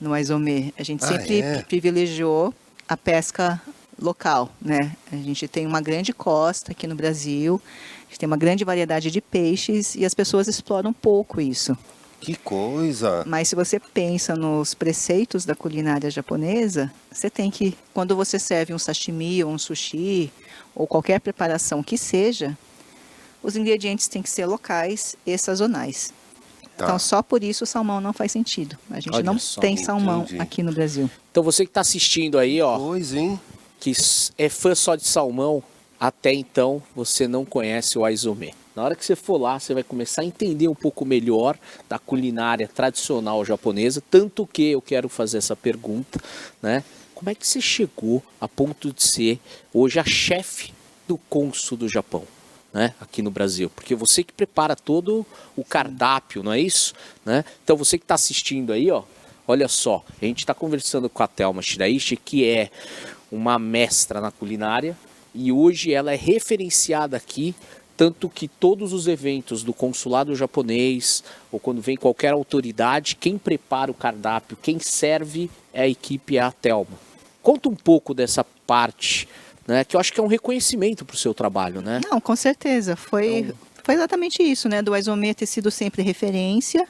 no Aizomê. A gente sempre privilegiou a pesca local, né? A gente tem uma grande costa aqui no Brasil, a gente tem uma grande variedade de peixes e as pessoas exploram pouco isso. Que coisa! Mas se você pensa nos preceitos da culinária japonesa, você tem que, quando você serve um sashimi ou um sushi, ou qualquer preparação que seja, os ingredientes têm que ser locais e sazonais. Tá. Então, só por isso o salmão não faz sentido. A gente Olha não só, tem salmão entendi. aqui no Brasil. Então você que está assistindo aí, ó, Coisa, hein? que é fã só de salmão, até então você não conhece o Aizomê. Na hora que você for lá, você vai começar a entender um pouco melhor da culinária tradicional japonesa, tanto que eu quero fazer essa pergunta, né? Como é que você chegou a ponto de ser hoje a chefe do cônsul do Japão, né? Aqui no Brasil? Porque você que prepara todo o cardápio, não é isso? Né? Então você que está assistindo aí, ó, olha só, a gente está conversando com a Thelma Shiraishi, que é uma mestra na culinária, e hoje ela é referenciada aqui, tanto que todos os eventos do consulado japonês, ou quando vem qualquer autoridade, quem prepara o cardápio, quem serve é a equipe, é a Thelma. Conta um pouco dessa parte, né, que eu acho que é um reconhecimento para o seu trabalho, né? Não, com certeza. Foi foi exatamente isso, né? Do Aizomê ter sido sempre referência,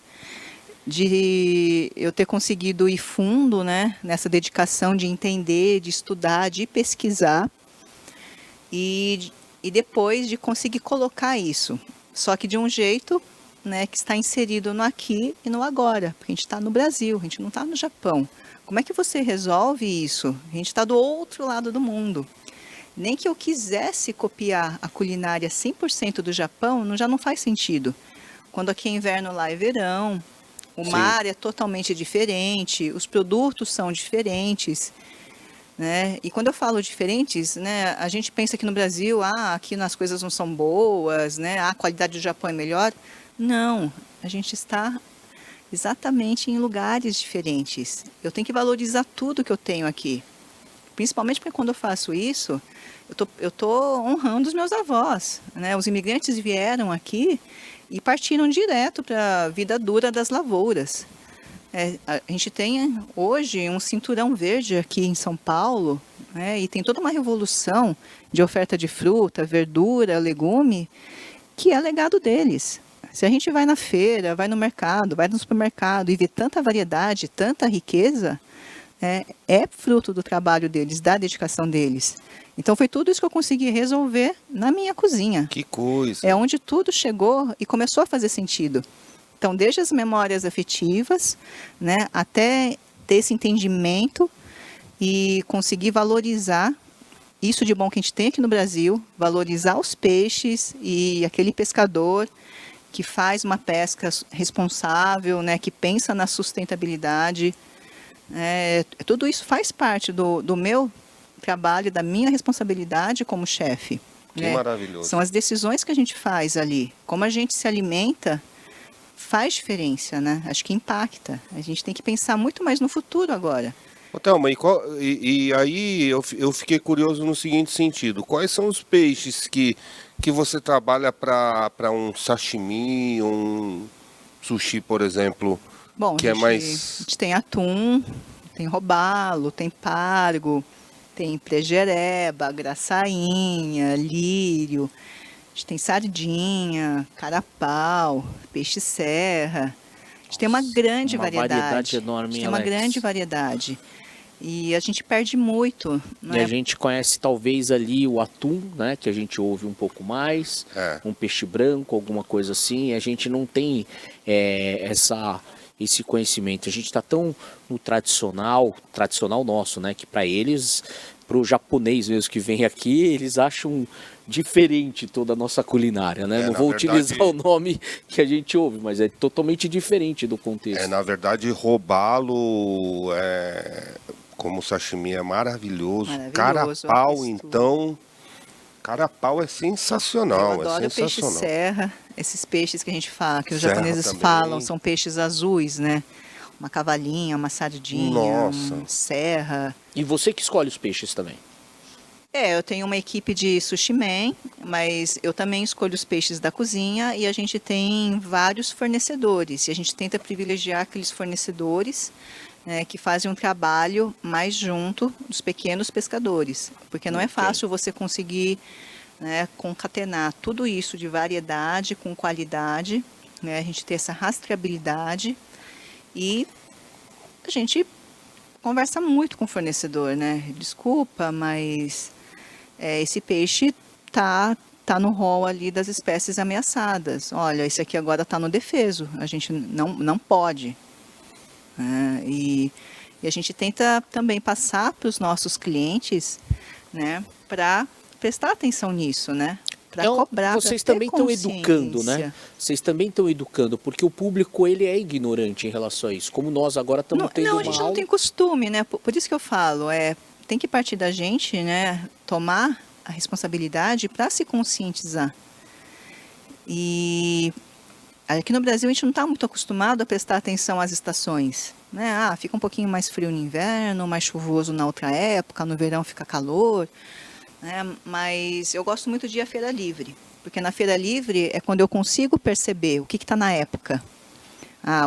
de eu ter conseguido ir fundo, né? Nessa dedicação de entender, de estudar, de pesquisar e depois de conseguir colocar isso. Só que de um jeito, né, que está inserido no aqui e no agora, porque a gente está no Brasil, a gente não está no Japão. Como é que você resolve isso? A gente está do outro lado do mundo. Nem que eu quisesse copiar a culinária 100% do Japão, já não faz sentido. Quando aqui é inverno, lá é verão, o mar é totalmente diferente, os produtos são diferentes, né? E quando eu falo diferentes, né, a gente pensa que no Brasil, aqui as coisas não são boas, né? A qualidade do Japão é melhor. Não, a gente está exatamente em lugares diferentes. Eu tenho que valorizar tudo que eu tenho aqui. Principalmente porque quando eu faço isso, eu tô honrando os meus avós, né? Os imigrantes vieram aqui e partiram direto para a vida dura das lavouras. A gente tem hoje um cinturão verde aqui em São Paulo, né? E tem toda uma revolução de oferta de fruta, verdura, legume, que é legado deles. Se a gente vai na feira, vai no mercado, vai no supermercado e vê tanta variedade, tanta riqueza, é fruto do trabalho deles, da dedicação deles. Então foi tudo isso que eu consegui resolver na minha cozinha. Que coisa! É onde tudo chegou e começou a fazer sentido. Então, desde as memórias afetivas, né, até ter esse entendimento e conseguir valorizar isso de bom que a gente tem aqui no Brasil, valorizar os peixes e aquele pescador que faz uma pesca responsável, né, que pensa na sustentabilidade. Tudo isso faz parte do meu trabalho, da minha responsabilidade como chefe. Que maravilhoso. São as decisões que a gente faz ali. Como a gente se alimenta faz diferença, né? Acho que impacta. A gente tem que pensar muito mais no futuro agora. Ô, Thelma, e aí eu fiquei curioso no seguinte sentido. Quais são os peixes que você trabalha para um sashimi, um sushi, por exemplo? Bom, que a é mais... gente tem atum, tem robalo, tem pargo, tem prejereba, graçainha, lírio, a gente tem sardinha, carapau, peixe-serra. A gente tem uma grande variedade enorme, a gente tem uma Alex. grande variedade. E a gente perde muito. E a gente conhece talvez ali o atum, né, que a gente ouve um pouco mais, um peixe branco, alguma coisa assim. A gente não tem esse conhecimento. A gente está tão no tradicional nosso, né, que para eles, para o japonês mesmo que vem aqui, eles acham diferente toda a nossa culinária, né? Não vou utilizar o nome que a gente ouve, mas é totalmente diferente do contexto. Na verdade, robalo, como sashimi, é maravilhoso. Carapau, então... Carapau é sensacional. Eu adoro peixe-serra. Esses peixes que a gente fala, que os japoneses falam, são peixes azuis, né? Uma cavalinha, uma sardinha, serra. E você que escolhe os peixes também? Eu tenho uma equipe de sushi man, mas eu também escolho os peixes da cozinha e a gente tem vários fornecedores. E a gente tenta privilegiar aqueles fornecedores, né, que fazem um trabalho mais junto dos pequenos pescadores. Porque não é fácil você conseguir, né, concatenar tudo isso de variedade com qualidade, né, a gente ter essa rastreabilidade e a gente conversa muito com o fornecedor, né? Desculpa, mas esse peixe tá no rol ali das espécies ameaçadas. Olha, esse aqui agora está no defeso, a gente não pode. E a gente tenta também passar para os nossos clientes, né, para prestar atenção nisso, né? Para cobrar, vocês também estão educando, né? Vocês também estão educando, porque o público ele é ignorante em relação a isso. Como nós agora estamos tendo uma a gente não tem costume, né? Por isso que eu falo, tem que partir da gente, né? Tomar a responsabilidade para se conscientizar. E aqui no Brasil a gente não está muito acostumado a prestar atenção às estações, né? Fica um pouquinho mais frio no inverno, mais chuvoso na outra época, no verão fica calor. Mas eu gosto muito de ir à Feira Livre, porque na Feira Livre é quando eu consigo perceber o que está na época.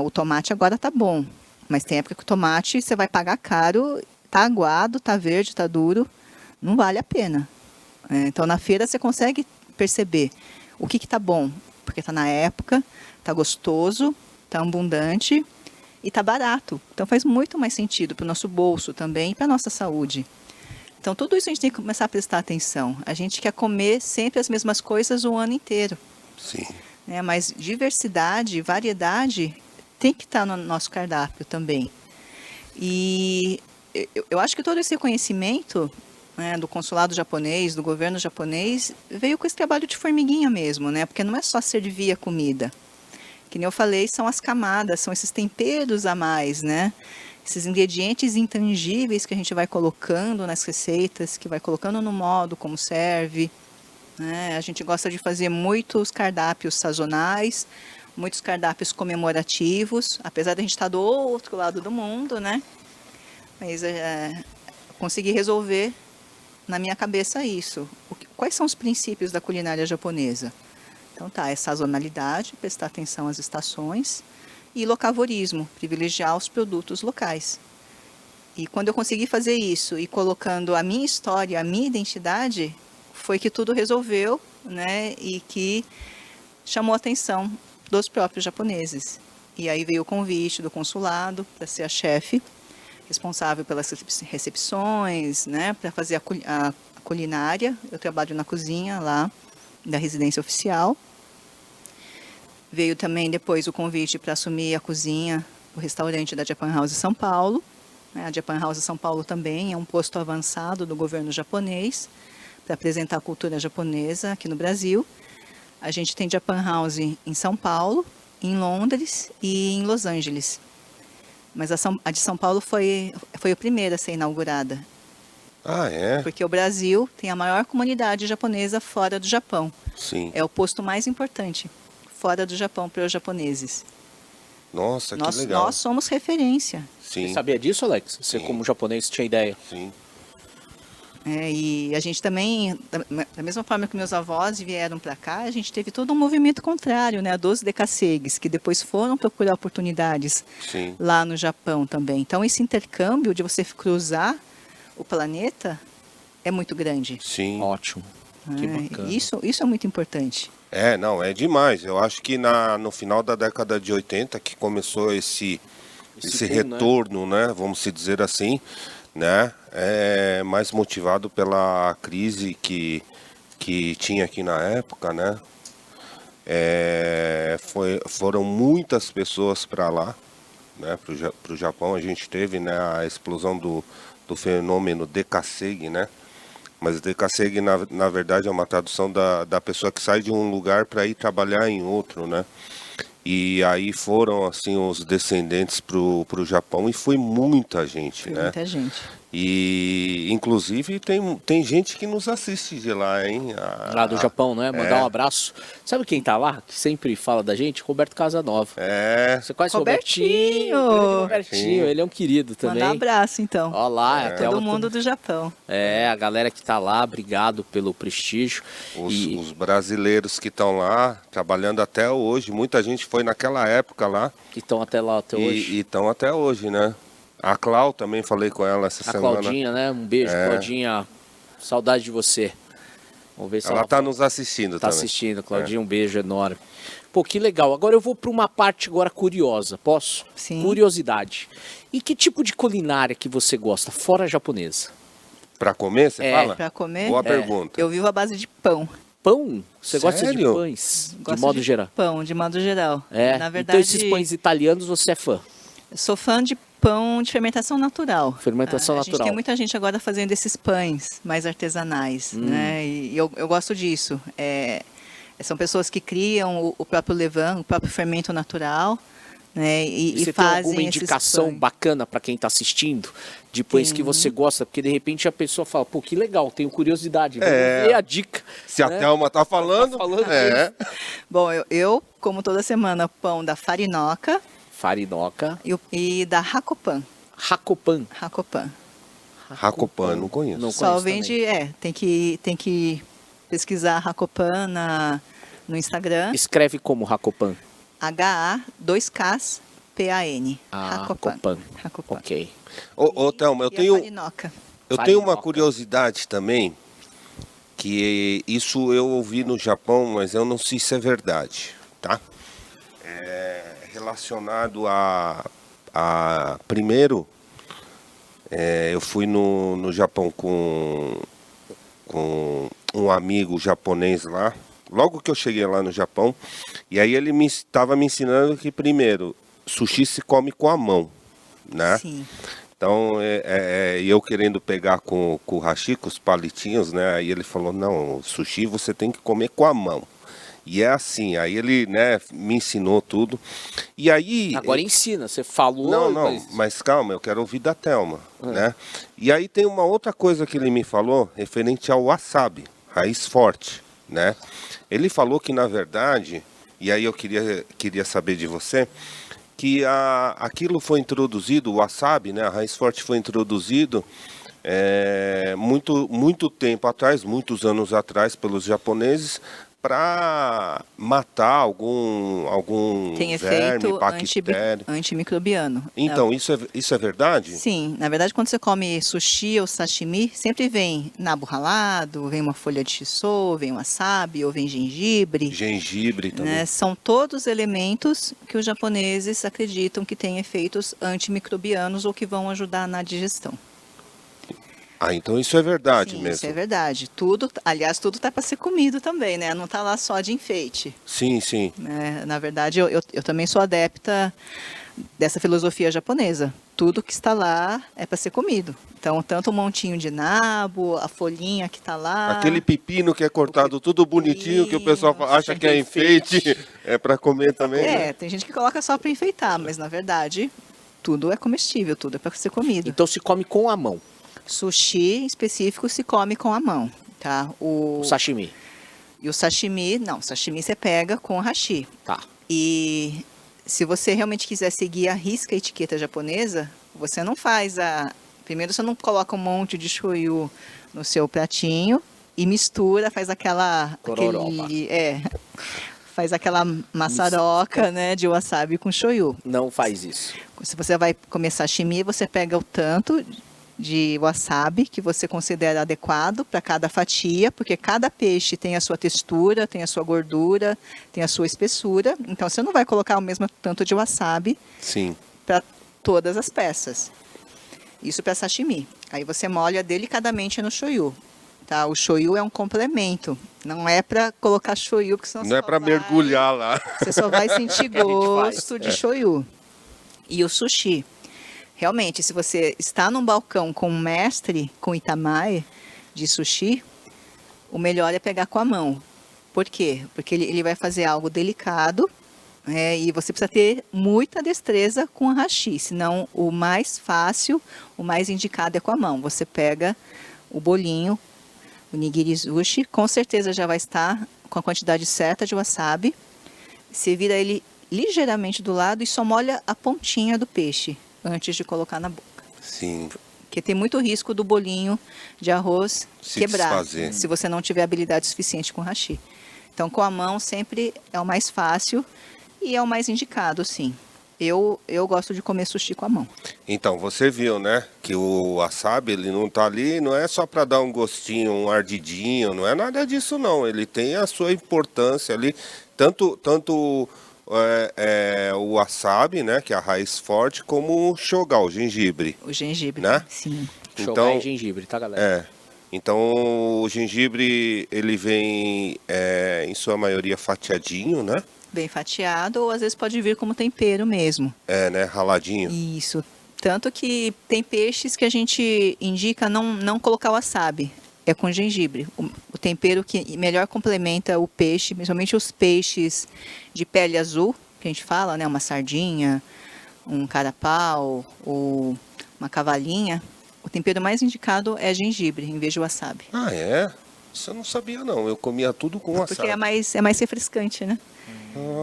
O tomate agora está bom, mas tem época que o tomate você vai pagar caro, está aguado, está verde, está duro, não vale a pena. Então na feira você consegue perceber o que está bom, porque está na época, está gostoso, está abundante e está barato. Então faz muito mais sentido para o nosso bolso também e para a nossa saúde. Então tudo isso a gente tem que começar a prestar atenção. A gente quer comer sempre as mesmas coisas o ano inteiro, Sim. né? Mas diversidade, variedade tem que estar no nosso cardápio também. E eu acho que todo esse conhecimento, né, do consulado japonês, do governo japonês, veio com esse trabalho de formiguinha mesmo, né? Porque não é só servir a comida. Que nem eu falei, são as camadas, são esses temperos a mais, né? Esses ingredientes intangíveis que a gente vai colocando nas receitas, que vai colocando no modo como serve, né? A gente gosta de fazer muitos cardápios sazonais, muitos cardápios comemorativos, apesar de a gente estar do outro lado do mundo, né? Mas consegui resolver na minha cabeça isso. Quais são os princípios da culinária japonesa? Então é sazonalidade, prestar atenção às estações, e locavorismo, privilegiar os produtos locais. E quando eu consegui fazer isso e colocando a minha história, a minha identidade, foi que tudo resolveu, né? E que chamou a atenção dos próprios japoneses. E aí veio o convite do consulado para ser a chefe responsável pelas recepções, né, para fazer a culinária. Eu trabalho na cozinha lá da residência oficial. Veio também depois o convite para assumir a cozinha do restaurante da Japan House São Paulo. A Japan House São Paulo também é um posto avançado do governo japonês para apresentar a cultura japonesa aqui no Brasil. A gente tem Japan House em São Paulo, em Londres e em Los Angeles. Mas a de São Paulo foi a primeira a ser inaugurada. Ah, é? Porque o Brasil tem a maior comunidade japonesa fora do Japão. Sim. É o posto mais importante fora do Japão para os japoneses. Nossa, que legal. Nós somos referência. Sim. Você sabia disso, Alex? Você, Sim. como japonês, tinha ideia? Sim. E a gente também, da mesma forma que meus avós vieram para cá, a gente teve todo um movimento contrário, né, dos decacegues, que depois foram procurar oportunidades Sim. lá no Japão também. Então, esse intercâmbio de você cruzar o planeta é muito grande. Sim. Ótimo. Que bacana. Isso é muito importante. Não, é demais. Eu acho que no final da década de 80 que começou esse boom, retorno, né? Vamos se dizer assim, né? Mais motivado pela crise que tinha aqui na época, né? Foram muitas pessoas para lá, né? Para o Japão. A gente teve, né, a explosão do fenômeno Dekasegi, né? Mas Dekasegi, na verdade, é uma tradução da pessoa que sai de um lugar para ir trabalhar em outro, né? E aí foram, assim, os descendentes pro Japão, e foi muita gente, né? Muita gente. E, inclusive, tem gente que nos assiste de lá, hein? Lá do Japão, né? Mandar um abraço. Sabe quem tá lá, que sempre fala da gente? Roberto Casanova. Você conhece o Robertinho? Robertinho, ele é um querido também. Mandar um abraço, então. Ó lá, Todo mundo do Japão. A galera que tá lá, obrigado pelo prestígio. Os brasileiros que estão lá, trabalhando até hoje, muita gente foi naquela época lá. Que estão até lá até hoje. E estão até hoje, né? A Clau também, falei com ela essa semana. A Claudinha, né? Um beijo, Claudinha. Saudade de você. Vamos ver se ela tá nos assistindo tá também. Assistindo, Claudinha, um beijo enorme. Pô, que legal. Agora eu vou para uma parte agora curiosa, posso? Sim. Curiosidade. E que tipo de culinária que você gosta, fora a japonesa? Pra comer, você fala? Para comer, Boa pergunta. eu vivo à base de pão. Pão? Você gosta de Sério? pães? Gosto de modo geral? Pão, de modo geral. Na verdade, então esses pães italianos você é fã? eu sou fã de pão de fermentação natural. Fermentação A natural. gente tem muita gente agora fazendo esses pães mais artesanais, né? E eu gosto disso. São pessoas que criam o próprio levain, o próprio fermento natural, né? E você fazem tem alguma indicação esses pães. bacana para quem está assistindo de pães que você gosta? Porque de repente a pessoa fala, pô, que legal, tenho curiosidade, vou ver a dica. Se a Thelma tá falando, Bom, eu como toda semana pão da Farinoca Farinoca. e da Hakopan. Hakopan. Hakopan, não conheço. Não Só conheço vende, tem que pesquisar Hakopan no Instagram. Escreve como Hakopan. H-A-2-K-P-A-N. Hakopan. Hakopan. Ok. Ô, Thelma, eu E a tenho Farinoca. uma Farinoca. curiosidade também. que isso eu ouvi no Japão, mas eu não sei se é verdade, tá? Relacionado primeiro, eu fui no Japão com um amigo japonês lá, logo que eu cheguei lá no Japão, e aí ele estava me ensinando que primeiro, sushi se come com a mão, né? Sim. Então, eu querendo pegar com o hashi, com os palitinhos, né? Aí ele falou, não, sushi você tem que comer com a mão. E é assim, aí ele, né, me ensinou tudo. E aí... Agora ensina, você falou... Não, mas calma, eu quero ouvir da Thelma, né? E aí tem uma outra coisa que ele me falou, referente ao wasabi, raiz forte, né? Ele falou que, na verdade, e aí eu queria saber de você, que aquilo foi introduzido, o wasabi, né, a raiz forte foi introduzido muito tempo atrás, muitos anos atrás, pelos japoneses, para matar algum Tem verme, efeito bactéria. antimicrobiano. Então, isso é verdade? Sim, na verdade, quando você come sushi ou sashimi, sempre vem nabo ralado, vem uma folha de shiso, vem wasabi ou vem gengibre. Gengibre também. Né? São todos elementos que os japoneses acreditam que têm efeitos antimicrobianos ou que vão ajudar na digestão. Ah, então isso é verdade Sim, mesmo. isso é verdade. Tudo, aliás, tudo tá para ser comido também, né? Não tá lá só de enfeite. Sim, sim. Né? Na verdade, eu também sou adepta dessa filosofia japonesa. Tudo que está lá é para ser comido. Então, tanto o montinho de nabo, a folhinha que está lá. Aquele pepino que é cortado tudo bonitinho, que o pessoal acha que é enfeite, é para comer também. Né? Tem gente que coloca só para enfeitar, mas na verdade, tudo é comestível, tudo é para ser comido. Então se come com a mão. Sushi, em específico, se come com a mão, tá? O sashimi. E o sashimi, não, sashimi você pega com o hashi. Tá. E se você realmente quiser seguir a risca a etiqueta japonesa, você não faz primeiro você não coloca um monte de shoyu no seu pratinho e mistura, faz faz aquela maçaroca, né, de wasabi com shoyu. Não faz isso. Se você vai comer sashimi, você pega o tanto de wasabi que você considera adequado para cada fatia, porque cada peixe tem a sua textura, tem a sua gordura, tem a sua espessura. Então você não vai colocar o mesmo tanto de wasabi para todas as peças. Isso para sashimi. Aí você molha delicadamente no shoyu. Tá? O shoyu é um complemento. Não é para colocar shoyu, porque senão não é para mergulhar lá. Você só vai sentir gosto de shoyu. E o sushi. Realmente, se você está num balcão com um mestre, com itamae de sushi, o melhor é pegar com a mão. Por quê? Porque ele vai fazer algo delicado, e você precisa ter muita destreza com a hashi, senão o mais fácil, o mais indicado é com a mão. Você pega o bolinho, o nigirizushi, com certeza já vai estar com a quantidade certa de wasabi. Você vira ele ligeiramente do lado e só molha a pontinha do peixe antes de colocar na boca. Sim. Porque tem muito risco do bolinho de arroz quebrar, desfazer. se você não tiver habilidade suficiente com hashi. Então, com a mão sempre é o mais fácil e é o mais indicado, sim. Eu gosto de comer sushi com a mão. Então, você viu, né, que o wasabi, ele não tá ali, não é só para dar um gostinho, um ardidinho, não é nada disso não. Ele tem a sua importância ali, tanto o wasabi, né, que é a raiz forte, como o shogal, o gengibre. O gengibre, né? Sim. Shogal é gengibre, tá, galera? Então, o gengibre, ele vem, em sua maioria, fatiadinho, né? Bem fatiado, ou às vezes pode vir como tempero mesmo. Né, raladinho. Isso. Tanto que tem peixes que a gente indica não colocar wasabi. É com gengibre. O tempero que melhor complementa o peixe, principalmente os peixes de pele azul, que a gente fala, né? Uma sardinha, um carapau ou uma cavalinha. O tempero mais indicado é gengibre, em vez de wasabi. Ah, é? Isso eu não sabia, não. Eu comia tudo com wasabi. Porque é mais refrescante, né?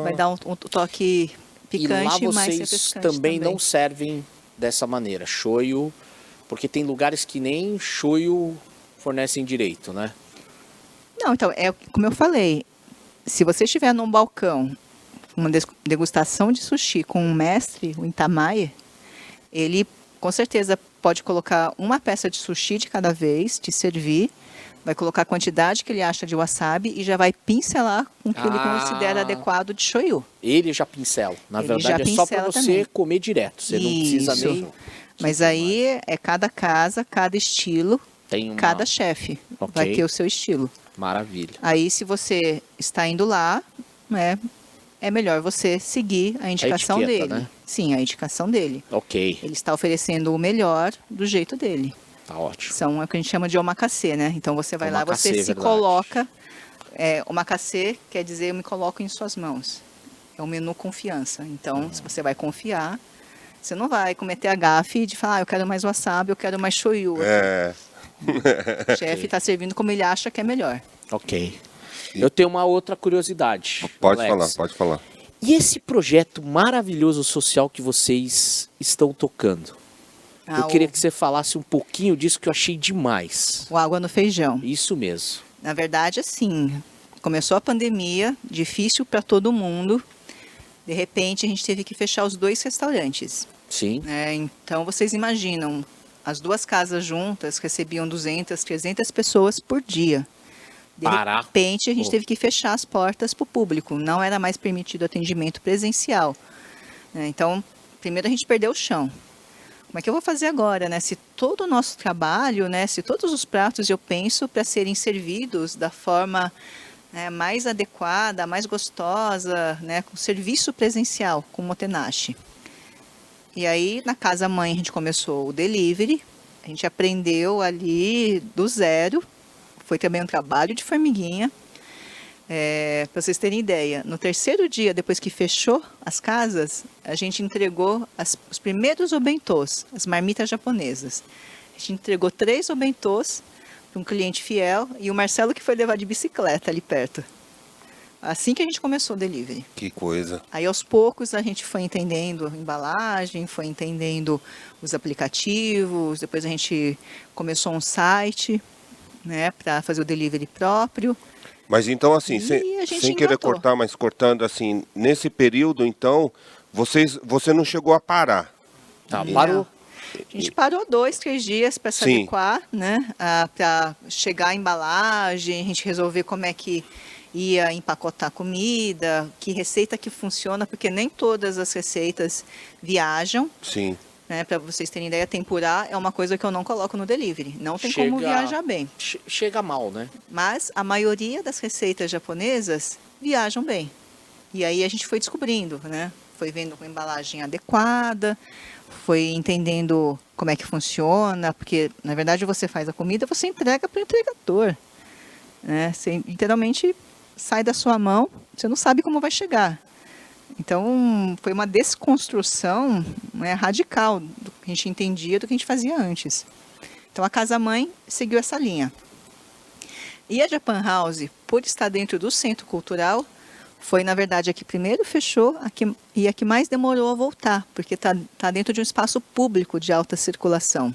Vai dar um toque picante, e lá mais vocês refrescante também não servem dessa maneira, shoyu, porque tem lugares que nem shoyu fornecem direito, né? Não, então, como eu falei, se você estiver num balcão, uma degustação de sushi com um mestre, o itamae, ele com certeza pode colocar uma peça de sushi de cada vez, de servir, vai colocar a quantidade que ele acha de wasabi e já vai pincelar com o que ele considera adequado de shoyu. Ele já pincela. Na Ele verdade, já é só para pincela você também. comer direto. Você não precisa Isso. nem... Mas aí é cada casa, cada estilo, Tem uma... cada chefe Ok. vai ter o seu estilo. Maravilha. Aí, se você está indo lá, né, é melhor você seguir a indicação etiqueta, dele. né? Sim, a indicação dele. Ok. Ele está oferecendo o melhor do jeito dele. Tá ótimo. São o que a gente chama de omakase, né? Então você vai lá, Omakase, você se verdade. coloca. Omakase quer dizer eu me coloco em suas mãos. É um menu confiança. Então, se você vai confiar, você não vai cometer a gafe de falar, eu quero mais wasabi, eu quero mais shoyu. O chefe está servindo como ele acha que é melhor. Ok. Eu tenho uma outra curiosidade. Pode Alex. falar, pode falar. E esse projeto maravilhoso social que vocês estão tocando? Eu queria que você falasse um pouquinho disso que eu achei demais. O água no feijão. Isso mesmo. Na verdade, assim, começou a pandemia, difícil para todo mundo. De repente, a gente teve que fechar os 2 restaurantes. Sim. Então, vocês imaginam, as 2 casas juntas recebiam 200, 300 pessoas por dia. De repente, a gente teve que fechar as portas para o público. Não era mais permitido atendimento presencial. Então, primeiro a gente perdeu o chão. Como é que eu vou fazer agora, né? Se todo o nosso trabalho, né? Se todos os pratos eu penso para serem servidos da forma mais adequada, mais gostosa, né? Com serviço presencial, com motenashi. E aí, na casa mãe, a gente começou o delivery. A gente aprendeu ali do zero. Foi também um trabalho de formiguinha. Para vocês terem ideia, no 3º dia, depois que fechou as casas, a gente entregou os primeiros obentôs, as marmitas japonesas. A gente entregou 3 obentôs para um cliente fiel e o Marcelo que foi levar de bicicleta ali perto. Assim que a gente começou o delivery. Que coisa. Aí aos poucos a gente foi entendendo a embalagem, foi entendendo os aplicativos, depois a gente começou um site, né, para fazer o delivery próprio. Mas então, assim, E a gente sem querer engatou. cortar, mas cortando assim, nesse período, então, você não chegou a parar. Tá, Não. parou. A gente parou 2, 3 dias para se Sim. adequar, né, para chegar a embalagem, a gente resolver como é que ia empacotar comida, que receita que funciona, porque nem todas as receitas viajam. Sim. Para vocês terem ideia, tempurá é uma coisa que eu não coloco no delivery. Não tem como viajar bem. Chega mal, né? Mas a maioria das receitas japonesas viajam bem. E aí a gente foi descobrindo, né? Foi vendo com a embalagem adequada, foi entendendo como é que funciona, porque na verdade você faz a comida, você entrega para o entregador, né? Você literalmente sai da sua mão, você não sabe como vai chegar. Então, foi uma desconstrução, né, radical do que a gente entendia do que a gente fazia antes. Então, a casa-mãe seguiu essa linha. E a Japan House, por estar dentro do centro cultural, foi, na verdade, a que primeiro fechou e a que mais demorou a voltar, porque está dentro de um espaço público de alta circulação.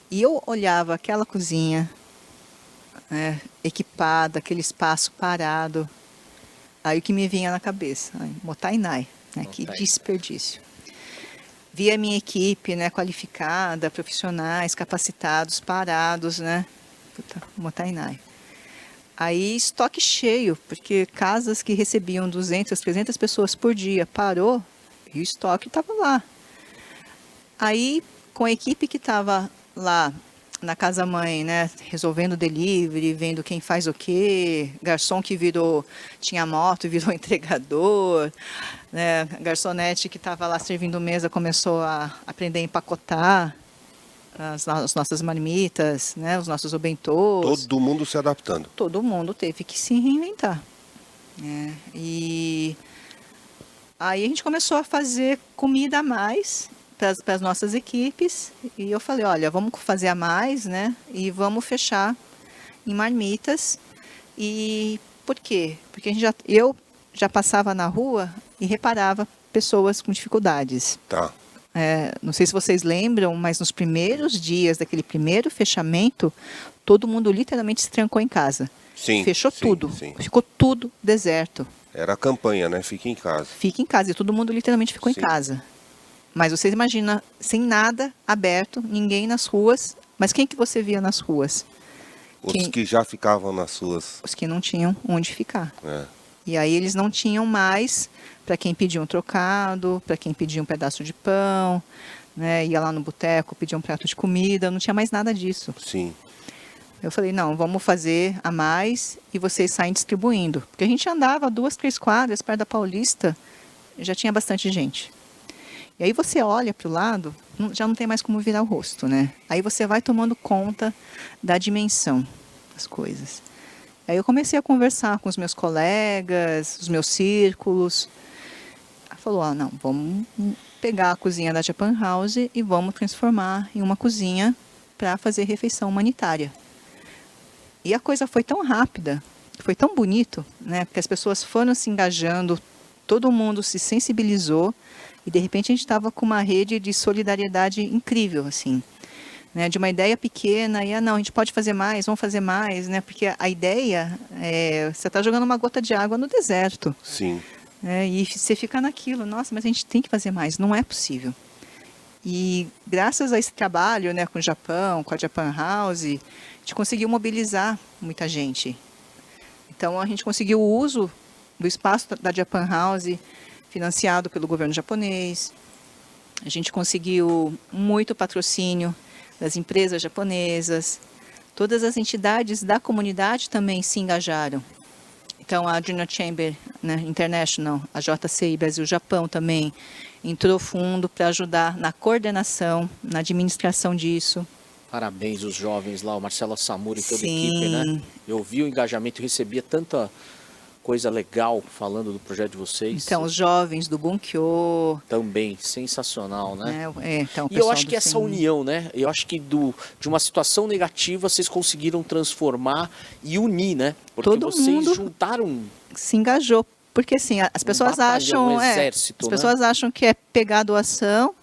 E eu olhava aquela cozinha equipada, aquele espaço parado. Aí o que me vinha na cabeça, Motainai, né? Que desperdício. Vi a minha equipe, né, qualificada, profissionais, capacitados, parados, né? Puta, Motainai. Aí estoque cheio, porque casas que recebiam 200, 300 pessoas por dia parou e o estoque estava lá. Aí, com a equipe que estava lá na casa-mãe, né, resolvendo delivery, vendo quem faz o quê, garçom que tinha moto, virou entregador, né, garçonete que estava lá servindo mesa começou a aprender a empacotar as nossas marmitas, né, os nossos obentôs. Todo mundo se adaptando. Todo mundo teve que se reinventar. E aí a gente começou a fazer comida a mais para as nossas equipes, e eu falei, olha, vamos fazer a mais, né, e vamos fechar em marmitas. E por quê? Porque eu já passava na rua e reparava pessoas com dificuldades. Tá. Não sei se vocês lembram, mas nos primeiros dias daquele primeiro fechamento, todo mundo literalmente se trancou em casa. Sim. Fechou sim, tudo, sim. ficou tudo deserto. Era a campanha, né? Fique em casa. Fica em casa, e todo mundo literalmente ficou Sim. em casa. Mas você imagina, sem nada, aberto, ninguém nas ruas. Mas quem que você via nas ruas? Os que já ficavam nas ruas. Os que não tinham onde ficar. É. E aí eles não tinham mais para quem pedia um trocado, para quem pedia um pedaço de pão, né? Ia lá no boteco, pedia um prato de comida, não tinha mais nada disso. Sim. Eu falei, não, vamos fazer a mais e vocês saem distribuindo. Porque a gente andava 2, 3 quadras perto da Paulista, já tinha bastante gente. E aí você olha para o lado, já não tem mais como virar o rosto, né? Aí você vai tomando conta da dimensão das coisas. Aí eu comecei a conversar com os meus colegas, os meus círculos. Ela falou, não, vamos pegar a cozinha da Japan House e vamos transformar em uma cozinha para fazer refeição humanitária. E a coisa foi tão rápida, foi tão bonito, né? Porque as pessoas foram se engajando, todo mundo se sensibilizou e de repente a gente estava com uma rede de solidariedade incrível, assim, né? De uma ideia pequena e não, a gente pode fazer mais, vamos fazer mais, né? Porque a ideia é você está jogando uma gota de água no deserto. Sim. Né? E você fica naquilo, nossa, mas a gente tem que fazer mais, não é possível. E graças a esse trabalho, né, com o Japão, com a Japan House, a gente conseguiu mobilizar muita gente. Então a gente conseguiu o uso do espaço da Japan House, financiado pelo governo japonês. A gente conseguiu muito patrocínio das empresas japonesas. Todas as entidades da comunidade também se engajaram. Então a Junior Chamber, né, International, a JCI Brasil-Japão também entrou fundo para ajudar na coordenação, na administração disso. Parabéns os jovens lá, o Marcelo Samura e toda a Sim. equipe, né? Eu vi o engajamento, recebia tanta coisa legal falando do projeto de vocês. Então, os jovens do Bunkyo. Também, sensacional, né? Então, o E eu pessoal acho do que essa CENI. união, né? Eu acho que de uma situação negativa vocês conseguiram transformar e unir, né? Porque Todo vocês mundo juntaram se engajou. Porque assim, as pessoas batalhão, acham. exército, as né? pessoas acham que é pegar a doação,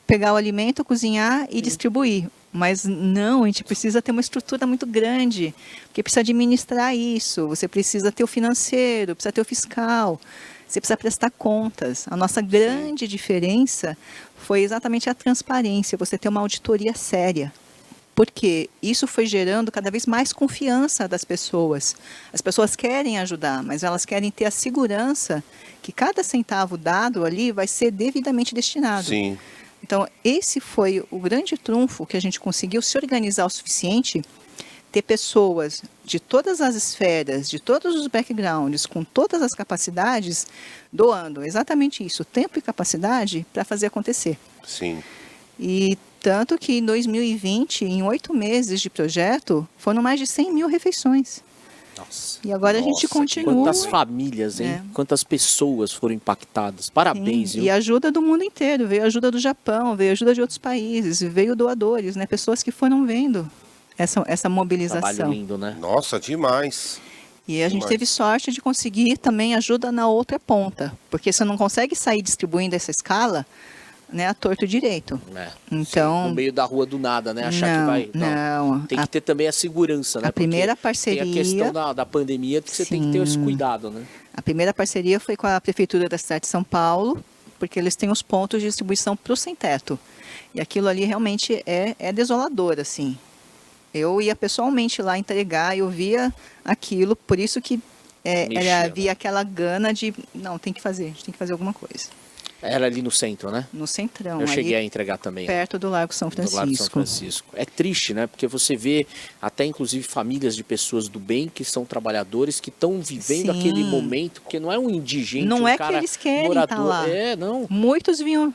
pegar o alimento, cozinhar e distribuir. Mas não, a gente precisa ter uma estrutura muito grande, porque precisa administrar isso, você precisa ter o financeiro, precisa ter o fiscal, você precisa prestar contas. A nossa grande diferença foi exatamente a transparência, você ter uma auditoria séria. Porque isso foi gerando cada vez mais confiança das pessoas. As pessoas querem ajudar, mas elas querem ter a segurança que cada centavo dado ali vai ser devidamente destinado. Sim. Então, esse foi o grande trunfo que a gente conseguiu se organizar o suficiente, ter pessoas de todas as esferas, de todos os backgrounds, com todas as capacidades, doando exatamente isso, tempo e capacidade para fazer acontecer. Sim. E tanto que em 2020, em 8 meses de projeto, foram mais de 100 mil refeições. Nossa. E agora a gente Nossa, continua. Quantas famílias, hein? Quantas pessoas foram impactadas. Parabéns, Sim, viu? e ajuda do mundo inteiro, veio ajuda do Japão, veio ajuda de outros países, veio doadores, né? Pessoas que foram vendo essa mobilização. Trabalho lindo, né? Nossa, demais. E a gente Demais. teve sorte de conseguir também ajuda na outra ponta, porque você não consegue sair distribuindo essa escala, né, a torto direito. É. Então, No meio da rua do nada, né? Achar não, que vai. não. Tem que ter também a segurança, né? a primeira Porque parceria, tem a questão da pandemia que você tem que ter esse cuidado, né? a primeira parceria foi com a Prefeitura da cidade de São Paulo, porque eles têm os pontos de distribuição para o sem-teto. E aquilo ali realmente é desolador, assim. Eu ia pessoalmente lá entregar, eu via aquilo, por isso que havia aquela gana de, não, tem que fazer, a gente tem que fazer alguma coisa. Era ali no centro, né? No centrão, Eu cheguei a ali entregar também. perto do Largo São Do Largo São Francisco. Francisco. É triste, né? Porque você vê até inclusive famílias de pessoas do bem que são trabalhadores que estão vivendo Sim. aquele momento, porque não é um indigente, Não um é que cara eles querem morador. tá lá. Não. Muitos vinham,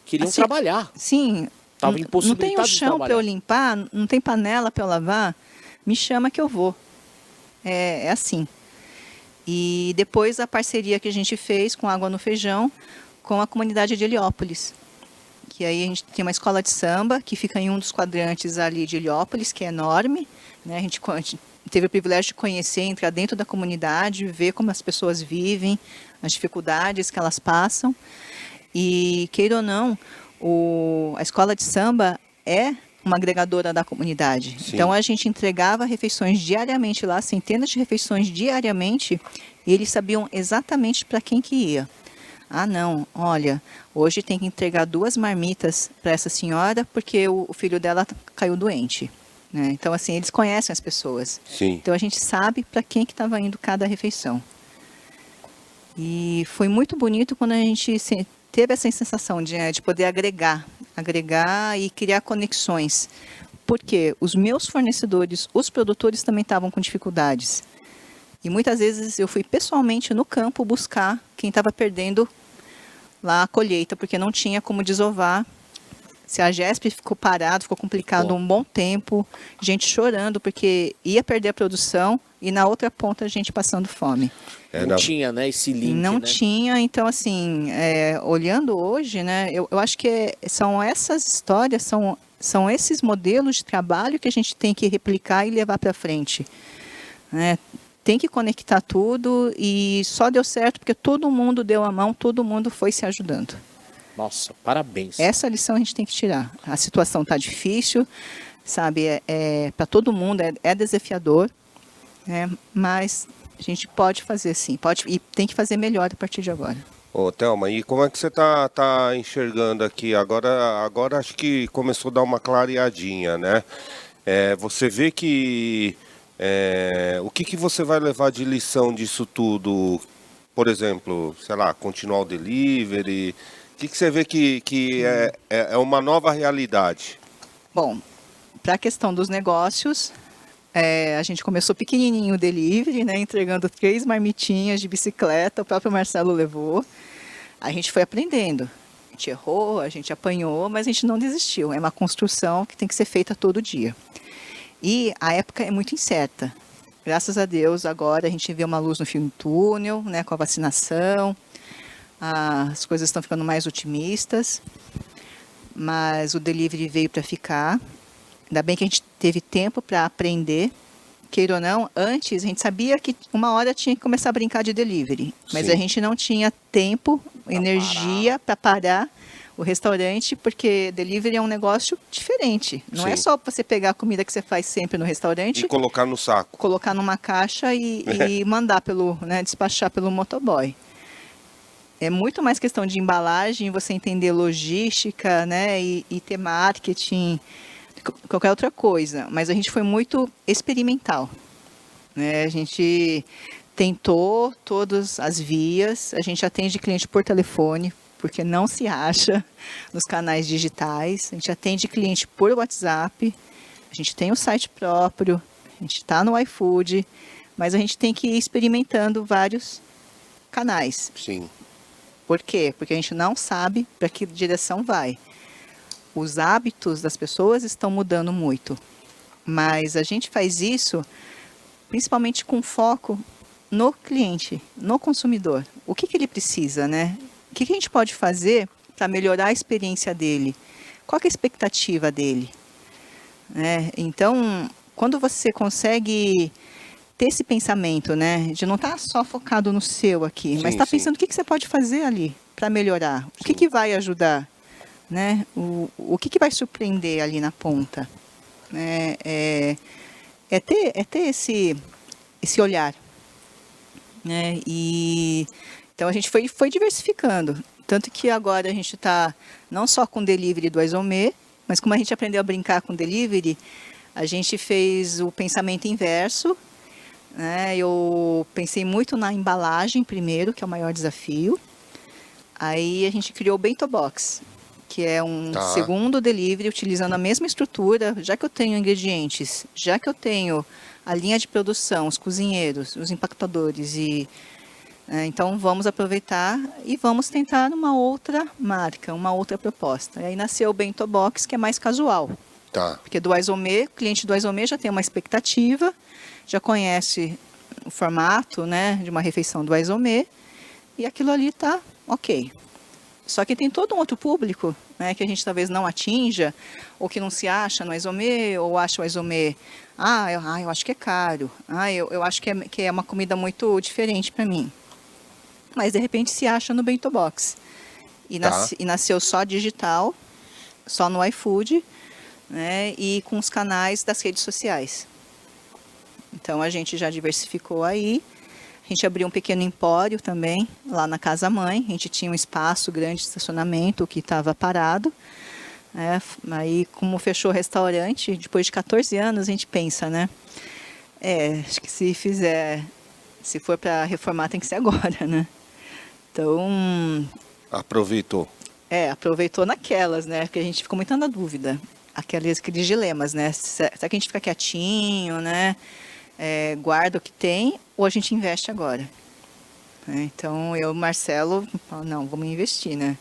Queriam Assim, trabalhar. sim, Tava não tem um impossibilitado de chão para eu trabalhar. limpar, não tem panela para eu lavar, me chama que eu vou. É assim. E depois a parceria que a gente fez com Água no Feijão, com a comunidade de Heliópolis. Que aí a gente tem uma escola de samba que fica em um dos quadrantes ali de Heliópolis, que é enorme, né? A gente teve o privilégio de conhecer, entrar dentro da comunidade, ver como as pessoas vivem, as dificuldades que elas passam. E, queira ou não, a escola de samba é uma agregadora da comunidade. Sim. Então, a gente entregava refeições diariamente lá, centenas de refeições diariamente, e eles sabiam exatamente para quem que ia. Ah, não, olha, hoje tem que entregar 2 marmitas para essa senhora porque o filho dela caiu doente. Né? Então, assim, eles conhecem as pessoas. Sim. Então, a gente sabe para quem que estava indo cada refeição. E foi muito bonito quando a gente teve essa sensação de poder agregar e criar conexões. Porque os meus fornecedores, os produtores também estavam com dificuldades. E muitas vezes eu fui pessoalmente no campo buscar quem estava perdendo lá a colheita, porque não tinha como desovar. Se a GESP ficou parado, ficou complicado um bom tempo, gente chorando porque ia perder a produção e na outra ponta a gente passando fome. Não tinha, né, esse link, Não né? tinha, então assim, olhando hoje, né, eu acho que são essas histórias, são esses modelos de trabalho que a gente tem que replicar e levar para frente. Né? Tem que conectar tudo e só deu certo porque todo mundo deu a mão, todo mundo foi se ajudando. Nossa, parabéns. Essa lição a gente tem que tirar. A situação está difícil, sabe? Para todo mundo é desafiador, né? Mas a gente pode fazer sim, e tem que fazer melhor a partir de agora. Ô, Thelma, e como é que você tá enxergando aqui? Agora acho que começou a dar uma clareadinha, né? Você vê que... o que você vai levar de lição disso tudo? Por exemplo, sei lá, continuar o delivery... O que você vê que é uma nova realidade? Bom, para a questão dos negócios, a gente começou pequenininho o delivery, né, entregando 3 marmitinhas de bicicleta, o próprio Marcelo levou. A gente foi aprendendo. A gente errou, a gente apanhou, mas a gente não desistiu. É uma construção que tem que ser feita todo dia. E a época é muito incerta. Graças a Deus, agora a gente vê uma luz no fim do túnel, né, com a vacinação. As coisas estão ficando mais otimistas, mas o delivery veio para ficar. Ainda bem que a gente teve tempo para aprender. Queira ou não, antes a gente sabia que uma hora tinha que começar a brincar de delivery, mas Sim. a gente não tinha tempo, energia para parar o restaurante, porque delivery é um negócio diferente. Não é Sim. só você pegar a comida que você faz sempre no restaurante, E colocar no saco. colocar numa caixa e mandar despachar pelo motoboy. É muito mais questão de embalagem, você entender logística, né, e ter marketing, qualquer outra coisa. Mas a gente foi muito experimental, né? A gente tentou todas as vias, a gente atende cliente por telefone, porque não se acha nos canais digitais. A gente atende cliente por WhatsApp, a gente tem o site próprio, a gente está no iFood, mas a gente tem que ir experimentando vários canais. Sim. Por quê? Porque a gente não sabe para que direção vai. Os hábitos das pessoas estão mudando muito, mas a gente faz isso principalmente com foco no cliente, no consumidor. O que ele precisa, né? O que a gente pode fazer para melhorar a experiência dele? Qual que é a expectativa dele? Então, quando você consegue ter esse pensamento, né, de não estar só focado no seu aqui, mas estar pensando o que você pode fazer ali para melhorar, o que vai ajudar, né, o que vai surpreender ali na ponta, né, ter esse olhar, né, e então a gente foi diversificando, tanto que agora a gente está não só com delivery do Aizomê, mas como a gente aprendeu a brincar com delivery, a gente fez o pensamento inverso. Eu pensei muito na embalagem primeiro, que é o maior desafio. Aí a gente criou o Bento Box, que é um segundo delivery utilizando a mesma estrutura. Já que eu tenho ingredientes, já que eu tenho a linha de produção, os cozinheiros, os empacotadores, então vamos aproveitar e vamos tentar uma outra marca, uma outra proposta. E aí nasceu o Bento Box, que é mais casual. Tá. Porque do Aizomê, o cliente do Aizomê já tem uma expectativa, já conhece o formato, né, de uma refeição do Aizomê, e aquilo ali está ok. Só que tem todo um outro público, né, que a gente talvez não atinja, ou que não se acha no Aizomê, ou acha o Aizomê, eu acho que é caro, eu acho que é uma comida muito diferente para mim. Mas de repente se acha no Bento Box. E nasceu só digital, só no iFood, né, e com os canais das redes sociais. Então a gente já diversificou aí. A gente abriu um pequeno empório também, lá na Casa Mãe. A gente tinha um espaço grande de estacionamento que estava parado. Aí, como fechou o restaurante, depois de 14 anos, a gente pensa, né? Acho que se for para reformar, tem que ser agora, né? Então... Aproveitou. Aproveitou naquelas, né? Porque a gente ficou muito na dúvida. Aqueles dilemas, né? Será que a gente fica quietinho, né? Guarda o que tem ou a gente investe agora? Então, eu e o Marcelo, não, vamos investir, né?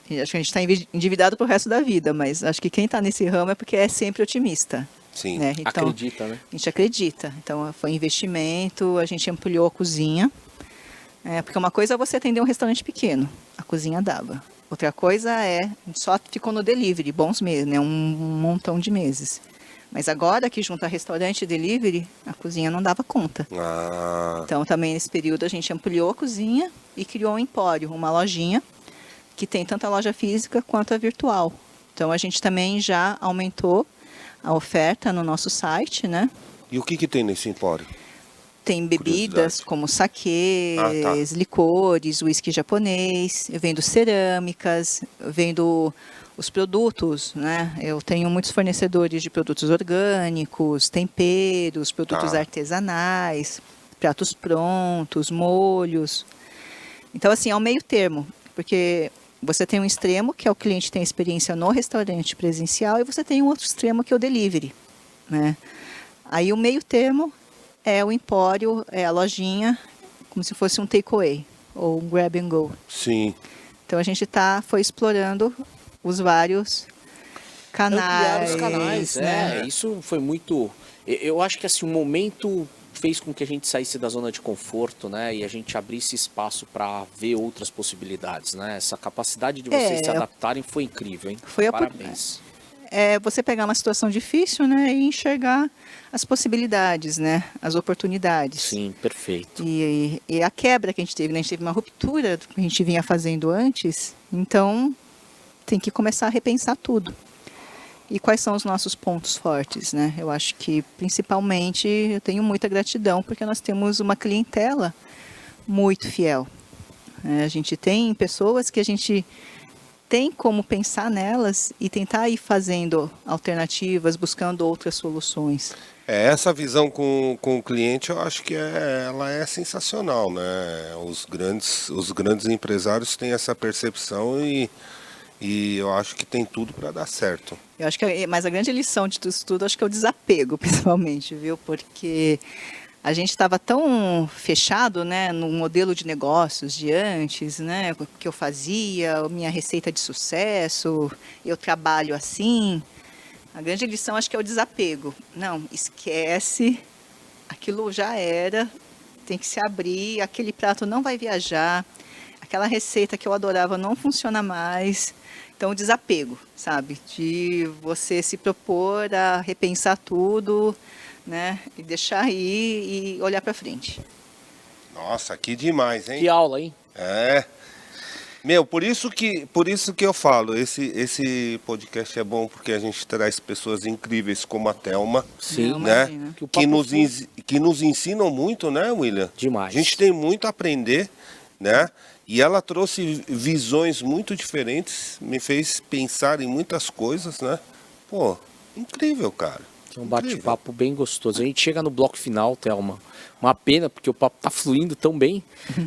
Acho que a gente está endividado pro resto da vida, mas acho que quem está nesse ramo é porque é sempre otimista. Sim. Né? Então, Acredita, né? A gente acredita. Então, foi investimento, a gente ampliou a cozinha. Porque uma coisa é você atender um restaurante pequeno, a cozinha dava. Outra coisa a gente só ficou no delivery, bons meses, né? Um montão de meses. Mas agora que junta restaurante e delivery, a cozinha não dava conta. Então, também nesse período, a gente ampliou a cozinha e criou um empório, uma lojinha, que tem tanto a loja física quanto a virtual. Então, a gente também já aumentou a oferta no nosso site, né? E o que tem nesse empório? Tem bebidas como saquês, licores, uísque japonês, eu vendo cerâmicas, eu vendo os produtos, né? Eu tenho muitos fornecedores de produtos orgânicos, temperos, produtos artesanais, pratos prontos, molhos. Então, assim, é um meio termo, porque você tem um extremo, que é o cliente tem experiência no restaurante presencial, e você tem um outro extremo, que é o delivery, né? Aí o meio termo é o empório, é a lojinha, como se fosse um takeaway, ou um grab and go. Sim. Então a gente foi explorando os vários canais. Ampliar os canais, né? Isso foi muito... Eu acho que assim, o momento fez com que a gente saísse da zona de conforto, né? E a gente abrisse espaço para ver outras possibilidades, né? Essa capacidade de vocês se adaptarem foi incrível, hein? Parabéns. Você pegar uma situação difícil, né, e enxergar as possibilidades, né, as oportunidades. Sim, perfeito. E a quebra que a gente teve, né, a gente teve uma ruptura do que a gente vinha fazendo antes, então tem que começar a repensar tudo. E quais são os nossos pontos fortes, né? Eu acho que, principalmente, eu tenho muita gratidão, porque nós temos uma clientela muito fiel. A gente tem pessoas que a gente tem como pensar nelas e tentar ir fazendo alternativas, buscando outras soluções. Essa visão com o cliente, eu acho que ela é sensacional, né? Os grandes empresários têm essa percepção e eu acho que tem tudo para dar certo. Eu acho que, mas a grande lição de tudo isso tudo, acho que é o desapego, principalmente, viu? Porque a gente estava tão fechado, né, no modelo de negócios de antes, né, o que eu fazia, a minha receita de sucesso, eu trabalho assim. A grande lição acho que é o desapego. Não, esquece, aquilo já era, tem que se abrir, aquele prato não vai viajar, aquela receita que eu adorava não funciona mais. Então, o desapego, sabe, de você se propor a repensar tudo, né, e deixar ir e olhar para frente. Nossa, que demais, hein? Que aula, hein? Meu, por isso que eu falo, esse podcast é bom porque a gente traz pessoas incríveis como a Thelma, Sim, né? Imagina. Que nos ensinam muito, né, William? Demais. A gente tem muito a aprender, né? E ela trouxe visões muito diferentes, me fez pensar em muitas coisas, né? Pô, incrível, cara. É um bate-papo bem gostoso. A gente chega no bloco final, Thelma. Uma pena, porque o papo tá fluindo tão bem,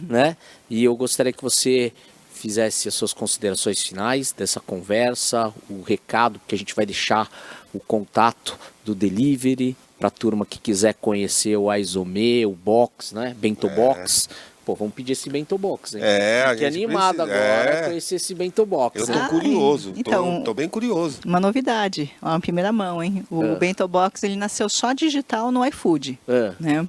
né? E eu gostaria que você fizesse as suas considerações finais dessa conversa, o recado que a gente vai deixar, o contato do delivery, para a turma que quiser conhecer o Aizome, o box, né? Bento Box. Pô, vamos pedir esse Bento Box, hein? A Fiquei gente animado precisa, agora conhecer esse Bento Box. Eu tô curioso, então, tô bem curioso. Uma novidade, uma primeira mão, hein? O Bento Box, ele nasceu só digital no iFood, né?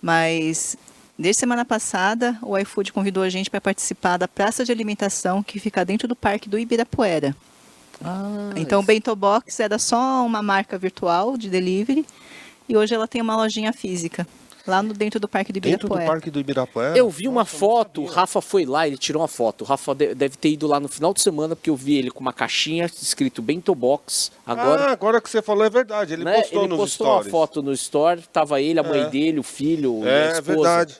Mas desde semana passada, o iFood convidou a gente para participar da praça de alimentação que fica dentro do Parque do Ibirapuera. Então, o Bento Box era só uma marca virtual de delivery e hoje ela tem uma lojinha física. Lá dentro do Parque do Ibirapuera. Dentro do Parque do Ibirapuera? Eu vi uma foto, o Rafa foi lá, ele tirou uma foto. O Rafa deve ter ido lá no final de semana, porque eu vi ele com uma caixinha escrito Bento Box. Agora que você falou é verdade, ele né? postou ele nos postou stories. uma foto no store, tava ele, a mãe dele, o filho, e a esposa. É verdade.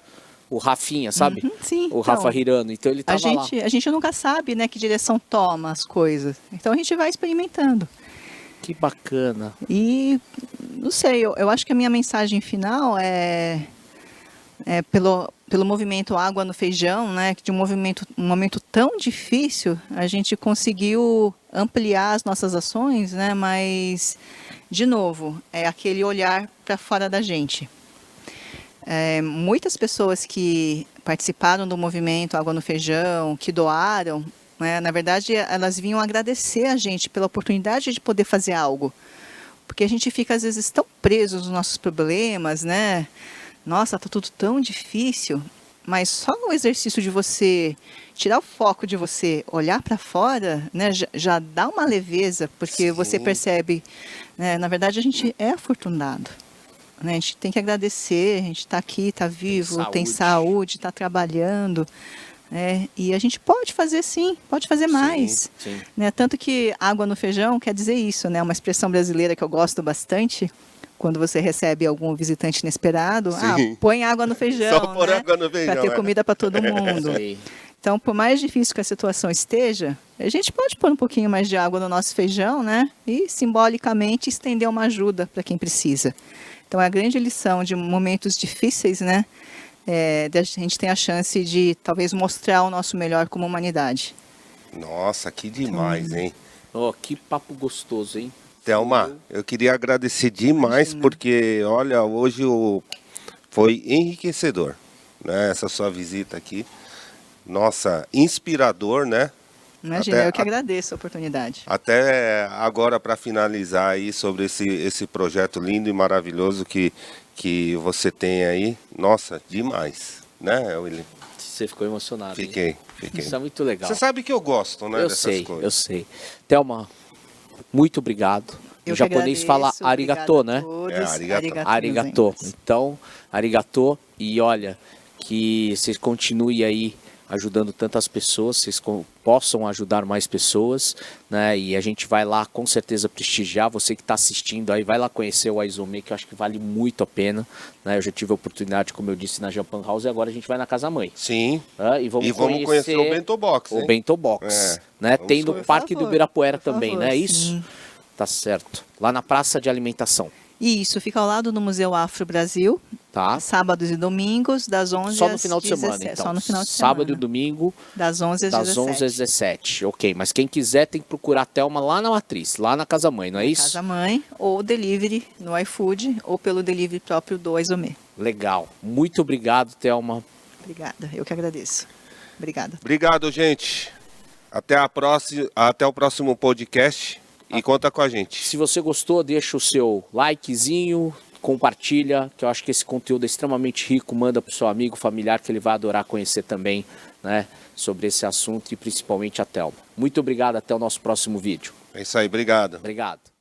o Rafinha, sabe? Sim, O então, Rafa Hirano. Então ele tava lá. a gente nunca sabe, né, que direção toma as coisas. Então a gente vai experimentando. Que bacana. E, não sei, eu acho que a minha mensagem final é pelo movimento Água no Feijão, né, que de um momento tão difícil, a gente conseguiu ampliar as nossas ações, né, mas, de novo, é aquele olhar para fora da gente. Muitas pessoas que participaram do movimento Água no Feijão, que doaram, né, na verdade, elas vinham agradecer a gente pela oportunidade de poder fazer algo. Porque a gente fica, às vezes, tão preso nos nossos problemas, né? Nossa, tá tudo tão difícil, mas só no exercício de você tirar o foco de você, olhar para fora, né, já dá uma leveza, porque você percebe, né, na verdade a gente é afortunado, né, a gente tem que agradecer, a gente está aqui, está vivo, tem saúde, está trabalhando, né, e a gente pode fazer sim, pode fazer mais, sim. Né, tanto que água no feijão quer dizer isso, né, uma expressão brasileira que eu gosto bastante. Quando você recebe algum visitante inesperado, põe água no feijão, Só pôr água no feijão, para ter comida para todo mundo. Sim. Então, por mais difícil que a situação esteja, a gente pode pôr um pouquinho mais de água no nosso feijão, né? E simbolicamente estender uma ajuda para quem precisa. Então, a grande lição de momentos difíceis, né? A gente tem a chance de talvez mostrar o nosso melhor como humanidade. Nossa, que demais, hein? Oh, que papo gostoso, hein? Thelma, eu queria agradecer demais, porque, olha, hoje foi enriquecedor, né? Essa sua visita aqui. Nossa, inspirador, né? Imagina, eu que agradeço a oportunidade. Até agora, para finalizar aí sobre esse projeto lindo e maravilhoso que você tem aí. Nossa, demais, né, Willy? Você ficou emocionado. Fiquei. Isso é muito legal. Você sabe que eu gosto, né, dessas coisas. Eu sei. Thelma, muito obrigado. Eu O japonês fala arigato, né? Arigato. Então, arigato. E olha, que vocês continuem aí ajudando tantas pessoas, vocês possam ajudar mais pessoas, né? E a gente vai lá com certeza prestigiar. Você que está assistindo aí, vai lá conhecer o Aizome, que eu acho que vale muito a pena, né? Eu já tive a oportunidade, como eu disse, na Japan House, e agora a gente vai na Casa Mãe. Sim. E vamos conhecer o Bento Box. O Bento Box, né? Tem no Parque do Ibirapuera também, né? Isso? Tá certo. Lá na Praça de Alimentação. Isso, fica ao lado do Museu Afro Brasil. Tá. Sábados e domingos, das 11 Só no final de semana, então. Só no final de semana. Sábado e domingo, das 11 às 17. Ok, mas quem quiser tem que procurar a Thelma lá na Matriz, lá na Casa Mãe, não é isso? Casa Mãe, ou delivery no iFood, ou pelo delivery próprio do Aizome. Legal. Muito obrigado, Thelma. Obrigada, eu que agradeço. Obrigada. Obrigado, gente. Até o próximo podcast. E conta com a gente. Se você gostou, deixa o seu likezinho, compartilha, que eu acho que esse conteúdo é extremamente rico. Manda para o seu amigo, familiar, que ele vai adorar conhecer também, né, sobre esse assunto e principalmente a Thelma. Muito obrigado, até o nosso próximo vídeo. É isso aí, obrigado. Obrigado.